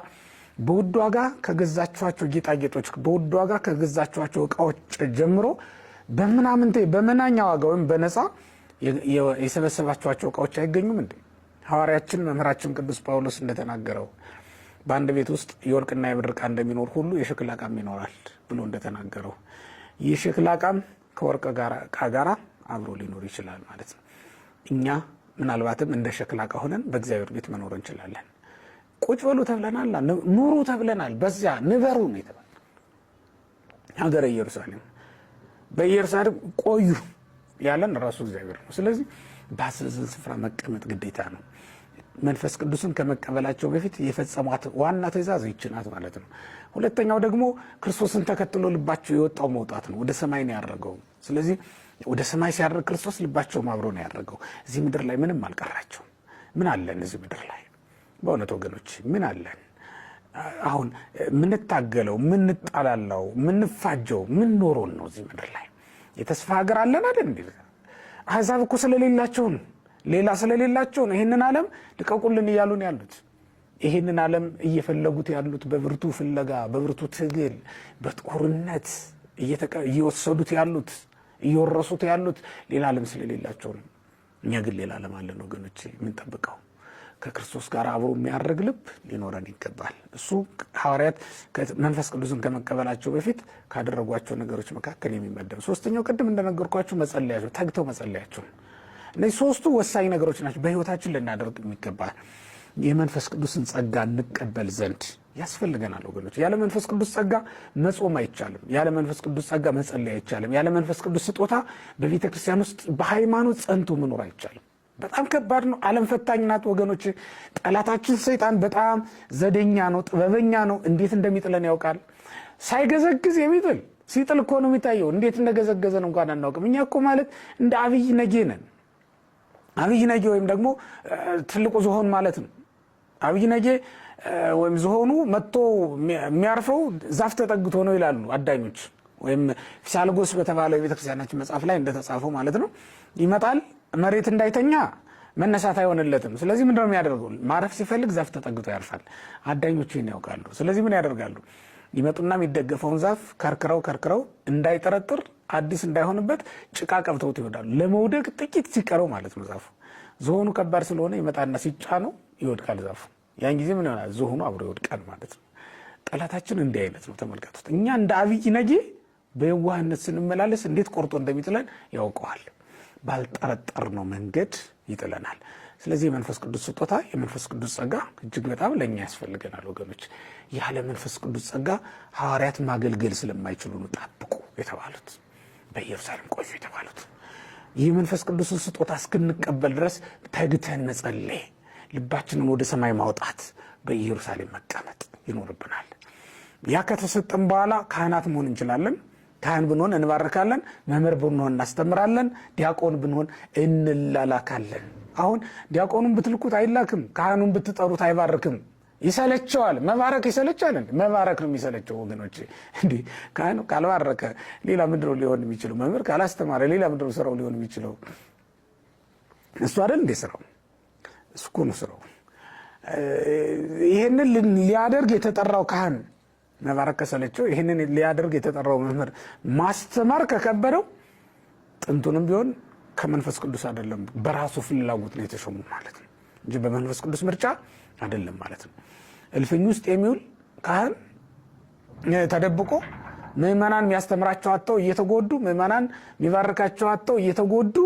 በውድ ዋጋ ከገዛችኋቸው ጌጣጌጦች፣ በውድ ዋጋ ከገዛችኋቸው ዕቃዎች ጀምሮ በምናምንቴ በመናኛ ዋጋ ወይም በነፃ የሰበሰባችኋቸው ዕቃዎች አይገኙም እንዴ? ሐዋርያችን መምህራችን ቅዱስ ጳውሎስ እንደተናገረው በአንድ ቤት ውስጥ የወርቅና የብር ዕቃ እንደሚኖር ሁሉ የሸክላ ዕቃም ይኖራል ብሎ እንደተናገረው ይህ ሸክላ ዕቃም ከወርቅ ዕቃ ጋር አብሮ ሊኖር ይችላል ማለት ነው። እኛ ምናልባትም እንደ ሸክላ ዕቃ ሆነን በእግዚአብሔር ቤት መኖር እንችላለን። ቁጭ በሉ ተብለናል፣ ኑሩ ተብለናል፣ በዚያ ንበሩ ነው የተባለ ሀገረ ኢየሩሳሌም። በኢየሩሳሌም ቆዩ ያለን ራሱ እግዚአብሔር ነው። ስለዚህ በአዘዘን ስፍራ መቀመጥ ግዴታ ነው። መንፈስ ቅዱስን ከመቀበላቸው በፊት የፈጸሟት ዋና ትእዛዝ ይህች ናት ማለት ነው። ሁለተኛው ደግሞ ክርስቶስን ተከትሎ ልባቸው የወጣው መውጣት ነው። ወደ ሰማይ ነው ያደረገው። ስለዚህ ወደ ሰማይ ሲያደርግ ክርስቶስ ልባቸውም አብሮ ነው ያደረገው። እዚህ ምድር ላይ ምንም አልቀራቸውም። ምን አለን እዚህ ምድር ላይ? በእውነት ወገኖች ምን አለን? አሁን ምንታገለው፣ ምንጣላለው፣ ምንፋጀው ምን ኖሮን ነው እዚህ ምድር ላይ? የተስፋ ሀገር አለን አይደል እንዴ? አሕዛብ እኮ ስለሌላቸው ነው፣ ሌላ ስለሌላቸው ነው ይህንን ዓለም ልቀቁልን እያሉ ነው ያሉት። ይህንን ዓለም እየፈለጉት ያሉት በብርቱ ፍለጋ፣ በብርቱ ትግል፣ በጦርነት እየወሰዱት ያሉት እየወረሱት ያሉት ሌላ ዓለም ስለሌላቸው ነው። እኛ ግን ሌላ ዓለም አለን ወገኖች። የምንጠብቀው ከክርስቶስ ጋር አብሮ የሚያደርግ ልብ ሊኖረን ይገባል። እሱ ሐዋርያት መንፈስ ቅዱስን ከመቀበላቸው በፊት ካደረጓቸው ነገሮች መካከል የሚመደብ። ሶስተኛው ቅድም እንደነገርኳችሁ መጸለያቸው፣ ተግተው መጸለያቸው። እነዚህ ሶስቱ ወሳኝ ነገሮች ናቸው በሕይወታችን ልናደርግ የሚገባ። የመንፈስ ቅዱስን ጸጋ እንቀበል ዘንድ ያስፈልገናል ወገኖች። ያለ መንፈስ ቅዱስ ጸጋ መጾም አይቻልም። ያለ መንፈስ ቅዱስ ጸጋ መጸለይ አይቻልም። ያለ መንፈስ ቅዱስ ስጦታ በቤተ ክርስቲያን ውስጥ በሃይማኖት ጸንቶ መኖር አይቻልም። በጣም ከባድ ነው። ዓለም ፈታኝ ናት ወገኖች። ጠላታችን ሰይጣን በጣም ዘደኛ ነው፣ ጥበበኛ ነው። እንዴት እንደሚጥለን ያውቃል። ሳይገዘግዝ የሚጥል ሲጥል እኮ ነው የሚታየው። እንዴት እንደገዘገዘን እንኳን አናውቅም። እኛ እኮ ማለት እንደ አብይ ነጌ ነን። አብይ ነጌ ወይም ደግሞ ትልቁ ዝሆን ማለት ነው። አብይ ነጌ ወይም ዝሆኑ መጥቶ የሚያርፈው ዛፍ ተጠግቶ ነው ይላሉ አዳኞች። ወይም ፊሳልጎስ በተባለው የቤተክርስቲያናችን መጽሐፍ ላይ እንደተጻፈው ማለት ነው። ይመጣል፣ መሬት እንዳይተኛ መነሳት አይሆንለትም። ስለዚህ ምንድነው የሚያደርገው? ማረፍ ሲፈልግ ዛፍ ተጠግቶ ያርፋል። አዳኞች ይህን ያውቃሉ። ስለዚህ ምን ያደርጋሉ? ይመጡና የሚደገፈውን ዛፍ ከርክረው እንዳይጠረጥር አዲስ እንዳይሆንበት ጭቃ ቀብተውት ይወዳሉ። ለመውደቅ ጥቂት ሲቀረው ማለት ነው ዛፉ። ዝሆኑ ከባድ ስለሆነ ይመጣና ሲጫነው ይወድቃል ዛፉ። ያን ጊዜ ምን ይሆናል? ዝሆኑ አብሮ ይወድቃል ማለት ነው። ጠላታችን እንዲህ አይነት ነው። ተመልከቱት። እኛ እንደ አብይ ነጌ በየዋህነት ስንመላለስ እንዴት ቆርጦ እንደሚጥለን ያውቀዋል። ባልጠረጠርነው መንገድ ይጥለናል። ስለዚህ የመንፈስ ቅዱስ ስጦታ፣ የመንፈስ ቅዱስ ጸጋ እጅግ በጣም ለእኛ ያስፈልገናል ወገኖች። ያለ መንፈስ ቅዱስ ጸጋ ሐዋርያት ማገልገል ስለማይችሉ ነው ጠብቁ የተባሉት፣ በኢየሩሳሌም ቆዩ የተባሉት። ይህ መንፈስ ቅዱስን ስጦታ እስክንቀበል ድረስ ተግተን መጸለይ፣ ልባችንን ወደ ሰማይ ማውጣት፣ በኢየሩሳሌም መቀመጥ ይኖርብናል። ያ ከተሰጠን በኋላ ካህናት መሆን እንችላለን። ካህን ብንሆን እንባርካለን። መምህር ብንሆን እናስተምራለን። ዲያቆን ብንሆን እንላላካለን። አሁን ዲያቆኑን ብትልኩት አይላክም፣ ካህኑን ብትጠሩት አይባርክም። ይሰለቸዋል። መባረክ ይሰለቻል። መባረክ ነው የሚሰለቸው ወገኖች። እንዲህ ካህኑ ካልባረከ ሌላ ምንድነው ሊሆን የሚችለው? መምህር ካላስተማረ ሌላ ምንድነው ስራው ሊሆን የሚችለው? እሱ አይደል እንዴ ስራው? እሱ እኮ ነው ስራው። ይሄንን ሊያደርግ የተጠራው ካህን መባረክ ከሰለቸው፣ ይሄንን ሊያደርግ የተጠራው መምህር ማስተማር ከከበደው፣ ጥንቱንም ቢሆን ከመንፈስ ቅዱስ አይደለም በራሱ ፍላጎት ነው የተሾሙ ማለት ነው እንጂ በመንፈስ ቅዱስ ምርጫ አይደለም ማለት ነው። እልፍኝ ውስጥ የሚውል ካህን ተደብቆ ምዕመናን የሚያስተምራቸው አጥተው እየተጎዱ፣ ምዕመናን የሚባርካቸው አጥተው እየተጎዱ፣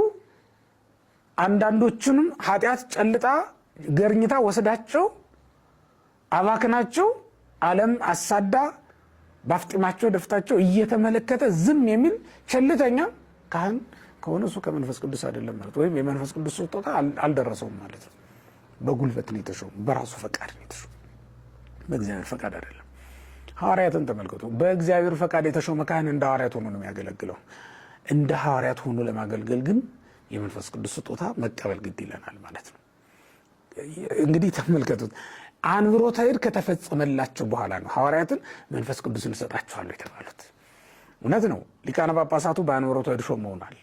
አንዳንዶቹንም ኃጢአት ጨልጣ ገርኝታ ወሰዳቸው አባክናቸው፣ ዓለም አሳዳ ባፍጢማቸው ደፍታቸው እየተመለከተ ዝም የሚል ቸልተኛ ካህን ከሆነ እሱ ከመንፈስ ቅዱስ አይደለም ማለት ወይም የመንፈስ ቅዱስ ስጦታ አልደረሰውም ማለት ነው። በጉልበት ነው የተሾመው፣ በራሱ ፈቃድ ነው የተሾመው፣ በእግዚአብሔር ፈቃድ አይደለም። ሐዋርያትን ተመልከቱ። በእግዚአብሔር ፈቃድ የተሾመ ካህን እንደ ሐዋርያት ሆኖ ነው የሚያገለግለው። እንደ ሐዋርያት ሆኖ ለማገልገል ግን የመንፈስ ቅዱስ ስጦታ መቀበል ግድ ይለናል ማለት ነው። እንግዲህ ተመልከቱት። አንብሮተ እድ ከተፈጸመላቸው በኋላ ነው ሐዋርያትን መንፈስ ቅዱስን እሰጣቸዋለሁ የተባሉት። እውነት ነው። ሊቃነ ጳጳሳቱ በአንብሮተ እድ ሾመውናል።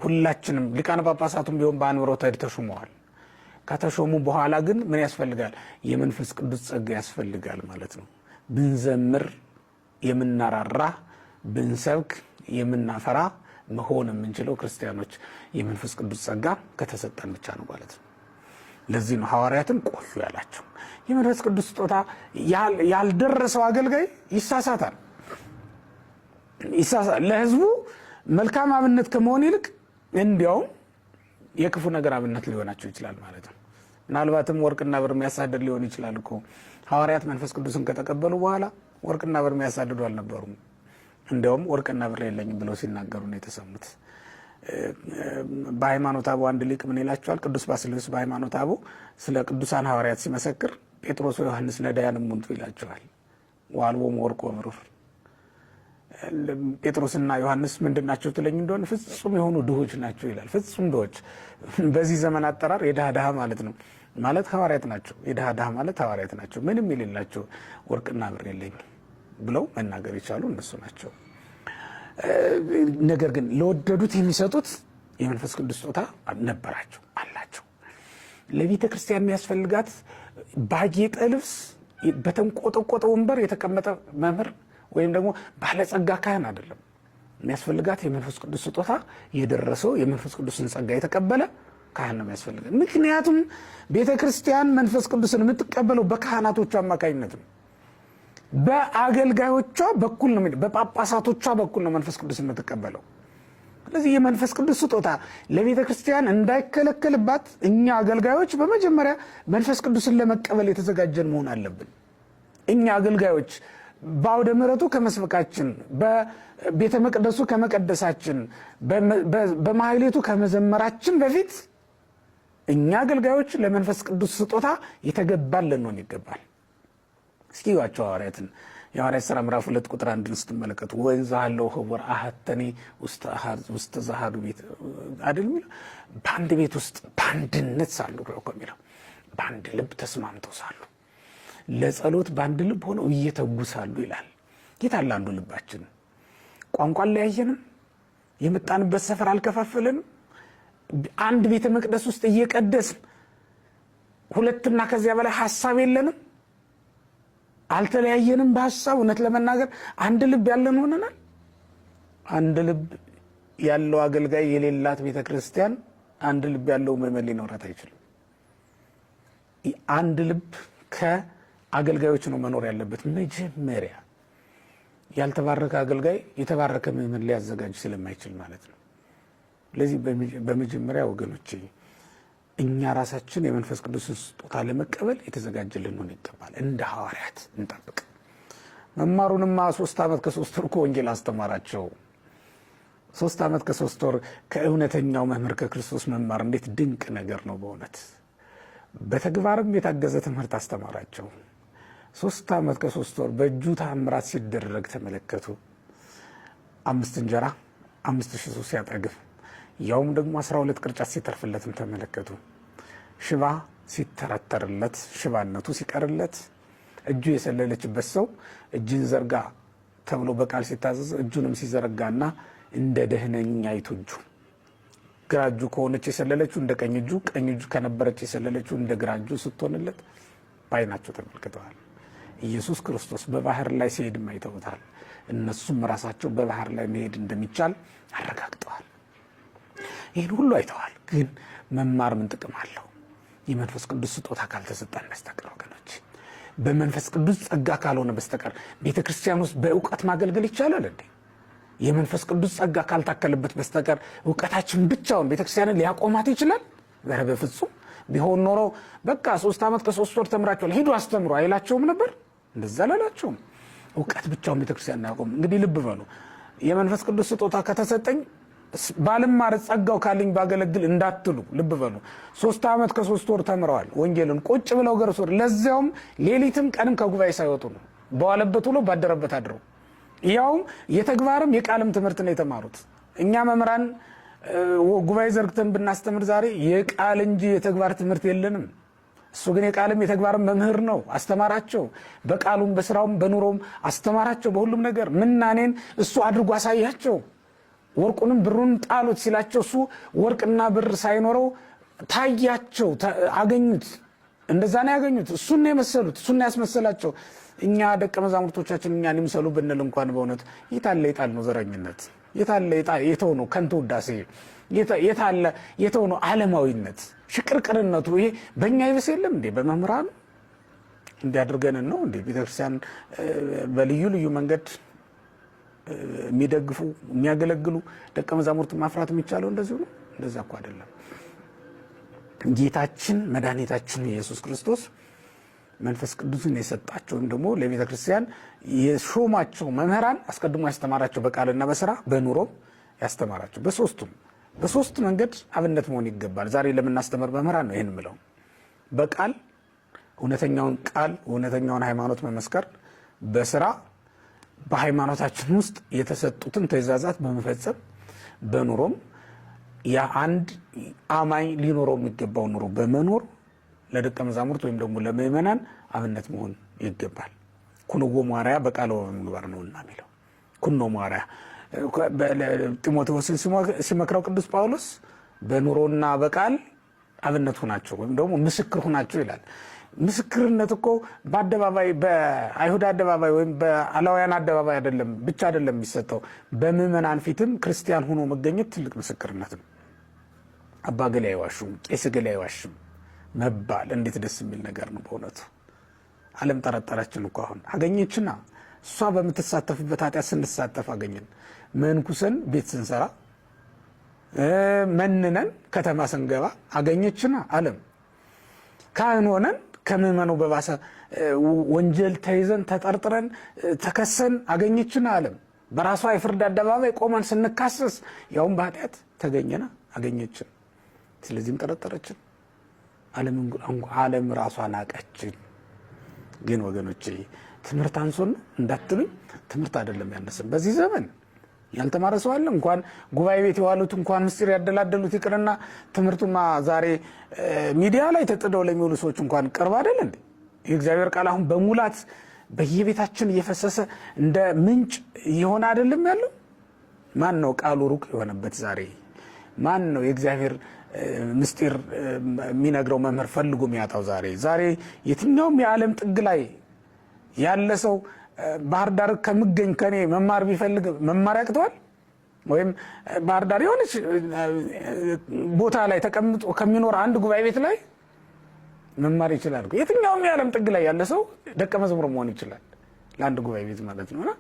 ሁላችንም ሊቃነ ጳጳሳቱም ቢሆን በአንብሮተ እድ ተሾመዋል። ከተሾሙ በኋላ ግን ምን ያስፈልጋል? የመንፈስ ቅዱስ ጸጋ ያስፈልጋል ማለት ነው። ብንዘምር የምናራራ፣ ብንሰብክ የምናፈራ መሆን የምንችለው ክርስቲያኖች የመንፈስ ቅዱስ ጸጋ ከተሰጠን ብቻ ነው ማለት ነው። ለዚህ ነው ሐዋርያትን ቆዩ ያላቸው። የመንፈስ ቅዱስ ስጦታ ያልደረሰው አገልጋይ ይሳሳታል። ለሕዝቡ መልካም አብነት ከመሆን ይልቅ እንዲያውም የክፉ ነገር አብነት ሊሆናቸው ይችላል ማለት ነው። ምናልባትም ወርቅና ብር የሚያሳድድ ሊሆን ይችላል እኮ። ሐዋርያት መንፈስ ቅዱስን ከተቀበሉ በኋላ ወርቅና ብር የሚያሳድዱ አልነበሩም። እንዲያውም ወርቅና ብር የለኝም ብለው ሲናገሩ ነው የተሰሙት። በሃይማኖተ አበው አንድ ሊቅ ምን ይላቸዋል? ቅዱስ ባስልዮስ በሃይማኖተ አበው ስለ ቅዱሳን ሐዋርያት ሲመሰክር ጴጥሮስ ወዮሐንስ ነዳያን እሙንቱ ይላቸዋል። ወአልቦሙ ወርቅ ወብሩር። ጴጥሮስና ዮሐንስ ምንድን ናቸው ትለኝ እንደሆነ ፍጹም የሆኑ ድሆች ናቸው ይላል። ፍጹም ድሆች፣ በዚህ ዘመን አጠራር የድሃ ድሃ ማለት ነው። ማለት ሐዋርያት ናቸው። የድሃ ድሃ ማለት ሐዋርያት ናቸው። ምንም የሌላቸው ወርቅና ብር የለኝም ብለው መናገር የቻሉ እነሱ ናቸው። ነገር ግን ለወደዱት የሚሰጡት የመንፈስ ቅዱስ ስጦታ ነበራቸው፣ አላቸው። ለቤተ ክርስቲያን የሚያስፈልጋት ባጌጠ ልብስ፣ በተንቆጠቆጠ ወንበር የተቀመጠ መምህር ወይም ደግሞ ባለጸጋ ካህን አይደለም። የሚያስፈልጋት የመንፈስ ቅዱስ ስጦታ የደረሰው የመንፈስ ቅዱስን ጸጋ የተቀበለ ካህን ነው የሚያስፈልጋት። ምክንያቱም ቤተ ክርስቲያን መንፈስ ቅዱስን የምትቀበለው በካህናቶቹ አማካኝነት ነው። በአገልጋዮቿ በኩል ነው፣ በጳጳሳቶቿ በኩል ነው መንፈስ ቅዱስ የምትቀበለው። ስለዚህ የመንፈስ ቅዱስ ስጦታ ለቤተ ክርስቲያን እንዳይከለከልባት እኛ አገልጋዮች በመጀመሪያ መንፈስ ቅዱስን ለመቀበል የተዘጋጀን መሆን አለብን። እኛ አገልጋዮች በአውደ ምሕረቱ ከመስበካችን፣ በቤተ መቅደሱ ከመቀደሳችን፣ በማህሌቱ ከመዘመራችን በፊት እኛ አገልጋዮች ለመንፈስ ቅዱስ ስጦታ የተገባን ልንሆን ይገባል። እስኪ ዋቸው ሐዋርያትን የሐዋርያት ሥራ ምዕራፍ 2 ቁጥር 1 ስትመለከቱ ወንዛለው ህብር አሐተኒ ውስተ ዘሃዱ ቤት አይደል የሚለው። በአንድ ቤት ውስጥ በአንድነት ሳሉ ነው የሚለው። በአንድ ልብ ተስማምተው ሳሉ፣ ለጸሎት በአንድ ልብ ሆነው እየተጉ ሳሉ ይላል። የት አለ አንዱ ልባችን? ቋንቋ አለያየንም፣ የመጣንበት ሰፈር አልከፋፈለንም። አንድ ቤተ መቅደስ ውስጥ እየቀደስን ሁለትና ከዚያ በላይ ሐሳብ የለንም፣ አልተለያየንም በሐሳብ። እውነት ለመናገር አንድ ልብ ያለን ሆነናል። አንድ ልብ ያለው አገልጋይ የሌላት ቤተክርስቲያን አንድ ልብ ያለው ምዕመን ሊኖራት አይችልም። አንድ ልብ ከአገልጋዮች ነው መኖር ያለበት መጀመሪያ። ያልተባረከ አገልጋይ የተባረከ ምዕመን ሊያዘጋጅ ስለማይችል ማለት ነው። ስለዚህ በመጀመሪያ ወገኖቼ እኛ ራሳችን የመንፈስ ቅዱስ ስጦታ ለመቀበል የተዘጋጀልን ሆነ ይገባል። እንደ ሐዋርያት እንጠብቅ። መማሩንማ 3 ዓመት ከ3 ወር ወንጌል አስተማራቸው። 3 ዓመት ከ3 ወር ከእውነተኛው መምህር ከክርስቶስ መማር እንዴት ድንቅ ነገር ነው በእውነት። በተግባርም የታገዘ ትምህርት አስተማራቸው። 3 ዓመት ከ3 ወር በእጁ ተአምራት ሲደረግ ተመለከቱ። 5 እንጀራ 5,000 ሰው ሲያጠግብ፣ ያውም ደግሞ 12 ቅርጫት ሲተርፍለትም ተመለከቱ። ሽባ ሲተረተርለት፣ ሽባነቱ ሲቀርለት፣ እጁ የሰለለችበት ሰው እጅን ዘርጋ ተብሎ በቃል ሲታዘዝ እጁንም ሲዘረጋና እንደ ደህነኛይቱ እጁ፣ ግራ እጁ ከሆነች የሰለለችው እንደ ቀኝ እጁ፣ ቀኝ እጁ ከነበረች የሰለለችው እንደ ግራ እጁ ስትሆንለት ባይናቸው ተመልክተዋል። ኢየሱስ ክርስቶስ በባህር ላይ ሲሄድም አይተውታል። እነሱም ራሳቸው በባህር ላይ መሄድ እንደሚቻል አረጋግጠዋል። ይህን ሁሉ አይተዋል። ግን መማር ምን ጥቅም አለው? የመንፈስ ቅዱስ ስጦታ ካልተሰጠን በስተቀር ወገኖች፣ በመንፈስ ቅዱስ ጸጋ ካልሆነ በስተቀር ቤተክርስቲያን ውስጥ በእውቀት ማገልገል ይቻላል እንዴ? የመንፈስ ቅዱስ ጸጋ ካልታከለበት በስተቀር እውቀታችን ብቻውን ቤተክርስቲያንን ሊያቆማት ይችላል? በፍጹም። ቢሆን ኖሮ በቃ 3 ዓመት ከ3 ወር ተምራችኋል ሂዱ አስተምሩ አይላቸውም ነበር? እንደዛ አላላቸውም። እውቀት ብቻውን ቤተክርስቲያን ያቆም። እንግዲህ ልብ በሉ፣ የመንፈስ ቅዱስ ስጦታ ከተሰጠኝ ባልማር ጸጋው ካለኝ ባገለግል እንዳትሉ ልብ በሉ። 3 ዓመት ከ3 ወር ተምረዋል ወንጌልን ቁጭ ብለው ገርሶር ለዚያውም ሌሊትም ቀንም ከጉባኤ ሳይወጡ ነው በዋለበት ውሎ ባደረበት አድረው ያውም የተግባርም የቃልም ትምህርት ነው የተማሩት። እኛ መምህራን ጉባኤ ዘርግተን ብናስተምር ዛሬ የቃል እንጂ የተግባር ትምህርት የለንም። እሱ ግን የቃልም የተግባርም መምህር ነው። አስተማራቸው፣ በቃሉም በስራውም በኑሮም አስተማራቸው። በሁሉም ነገር ምናኔን እሱ አድርጎ አሳያቸው። ወርቁንም ብሩን ጣሉት ሲላቸው እሱ ወርቅና ብር ሳይኖረው ታያቸው፣ አገኙት። እንደዛ ነው ያገኙት። እሱን ነው የመሰሉት፣ እሱን ነው ያስመሰላቸው። እኛ ደቀ መዛሙርቶቻችን እኛን ይምሰሉ ብንል እንኳን በእውነት የታለ የጣል ነው ዘረኝነት፣ የታለ የተው ነው ከንቱ ውዳሴ፣ የታለ የተው ነው ዓለማዊነት፣ ሽቅርቅርነቱ። ይሄ በእኛ ይብስ የለም እንዴ? በመምህራኑ እንዲያድርገን ነው እንዴ? ቤተክርስቲያን በልዩ ልዩ መንገድ የሚደግፉ የሚያገለግሉ ደቀ መዛሙርት ማፍራት የሚቻለው እንደዚሁ ነው? እንደዛ እኮ አይደለም። ጌታችን መድኃኒታችን ኢየሱስ ክርስቶስ መንፈስ ቅዱስን የሰጣቸው ወይም ደግሞ ለቤተ ክርስቲያን የሾማቸው መምህራን አስቀድሞ ያስተማራቸው በቃልና በስራ በኑሮም ያስተማራቸው በሶስት መንገድ አብነት መሆን ይገባል። ዛሬ ለምናስተምር መምህራን ነው ይህን ምለው። በቃል እውነተኛውን ቃል እውነተኛውን ሃይማኖት መመስከር፣ በስራ በሃይማኖታችን ውስጥ የተሰጡትን ትእዛዛት በመፈጸም፣ በኑሮም የአንድ አማኝ ሊኖረው የሚገባው ኑሮ በመኖር ለደቀ መዛሙርት ወይም ደግሞ ለምእመናን አብነት መሆን ይገባል። ኩንዎ ሐዋርያ በቃል ወበምግባር ነውና የሚለው ኩኖ ሐዋርያ ጢሞቴዎስን ሲመክረው ቅዱስ ጳውሎስ በኑሮና በቃል አብነት ሆናቸው ወይም ደግሞ ምስክር ሆናቸው ይላል። ምስክርነት እኮ በአደባባይ በአይሁድ አደባባይ ወይም በአላውያን አደባባይ አይደለም ብቻ አይደለም የሚሰጠው፣ በምእመናን ፊትም ክርስቲያን ሆኖ መገኘት ትልቅ ምስክርነት ነው። አባ ገሌ አይዋሹም፣ ቄስ ገሌ አይዋሽም መባል እንዴት ደስ የሚል ነገር ነው በእውነቱ። ዓለም ጠረጠረችን እኮ አሁን አገኘችና እሷ በምትሳተፍበት ኃጢአት ስንሳተፍ አገኘን። መንኩሰን ቤት ስንሰራ መንነን ከተማ ስንገባ አገኘችና ዓለም። ካህን ሆነን ከምእመኑ በባሰ ወንጀል ተይዘን ተጠርጥረን ተከሰን አገኘችና ዓለም። በራሷ የፍርድ አደባባይ ቆመን ስንካሰስ ያውም በኃጢአት ተገኘና አገኘችን። ስለዚህም ጠረጠረችን። ዓለም ራሷ ናቀችን። ግን ወገኖቼ ትምህርት አንሶን እንዳትሉኝ፣ ትምህርት አይደለም ያነሰን። በዚህ ዘመን ያልተማረ ሰው አለ? እንኳን ጉባኤ ቤት የዋሉት እንኳን ምስጢር ያደላደሉት ይቅርና ትምህርቱማ ዛሬ ሚዲያ ላይ ተጥደው ለሚውሉ ሰዎች እንኳን ቅርብ አይደል እንዴ? የእግዚአብሔር ቃል አሁን በሙላት በየቤታችን እየፈሰሰ እንደ ምንጭ እየሆነ አይደለም ያለው? ማን ነው ቃሉ ሩቅ የሆነበት ዛሬ? ማን ነው የእግዚአብሔር ምስጢር የሚነግረው መምህር ፈልጎ የሚያጣው ዛሬ የትኛውም የዓለም ጥግ ላይ ያለ ሰው ባህር ዳር ከምገኝ ከኔ መማር ቢፈልግ መማር ያቅተዋል? ወይም ባህር ዳር የሆነች ቦታ ላይ ተቀምጦ ከሚኖር አንድ ጉባኤ ቤት ላይ መማር ይችላል? የትኛውም የዓለም ጥግ ላይ ያለ ሰው ደቀ መዝሙር መሆን ይችላል፣ ለአንድ ጉባኤ ቤት ማለት ነውና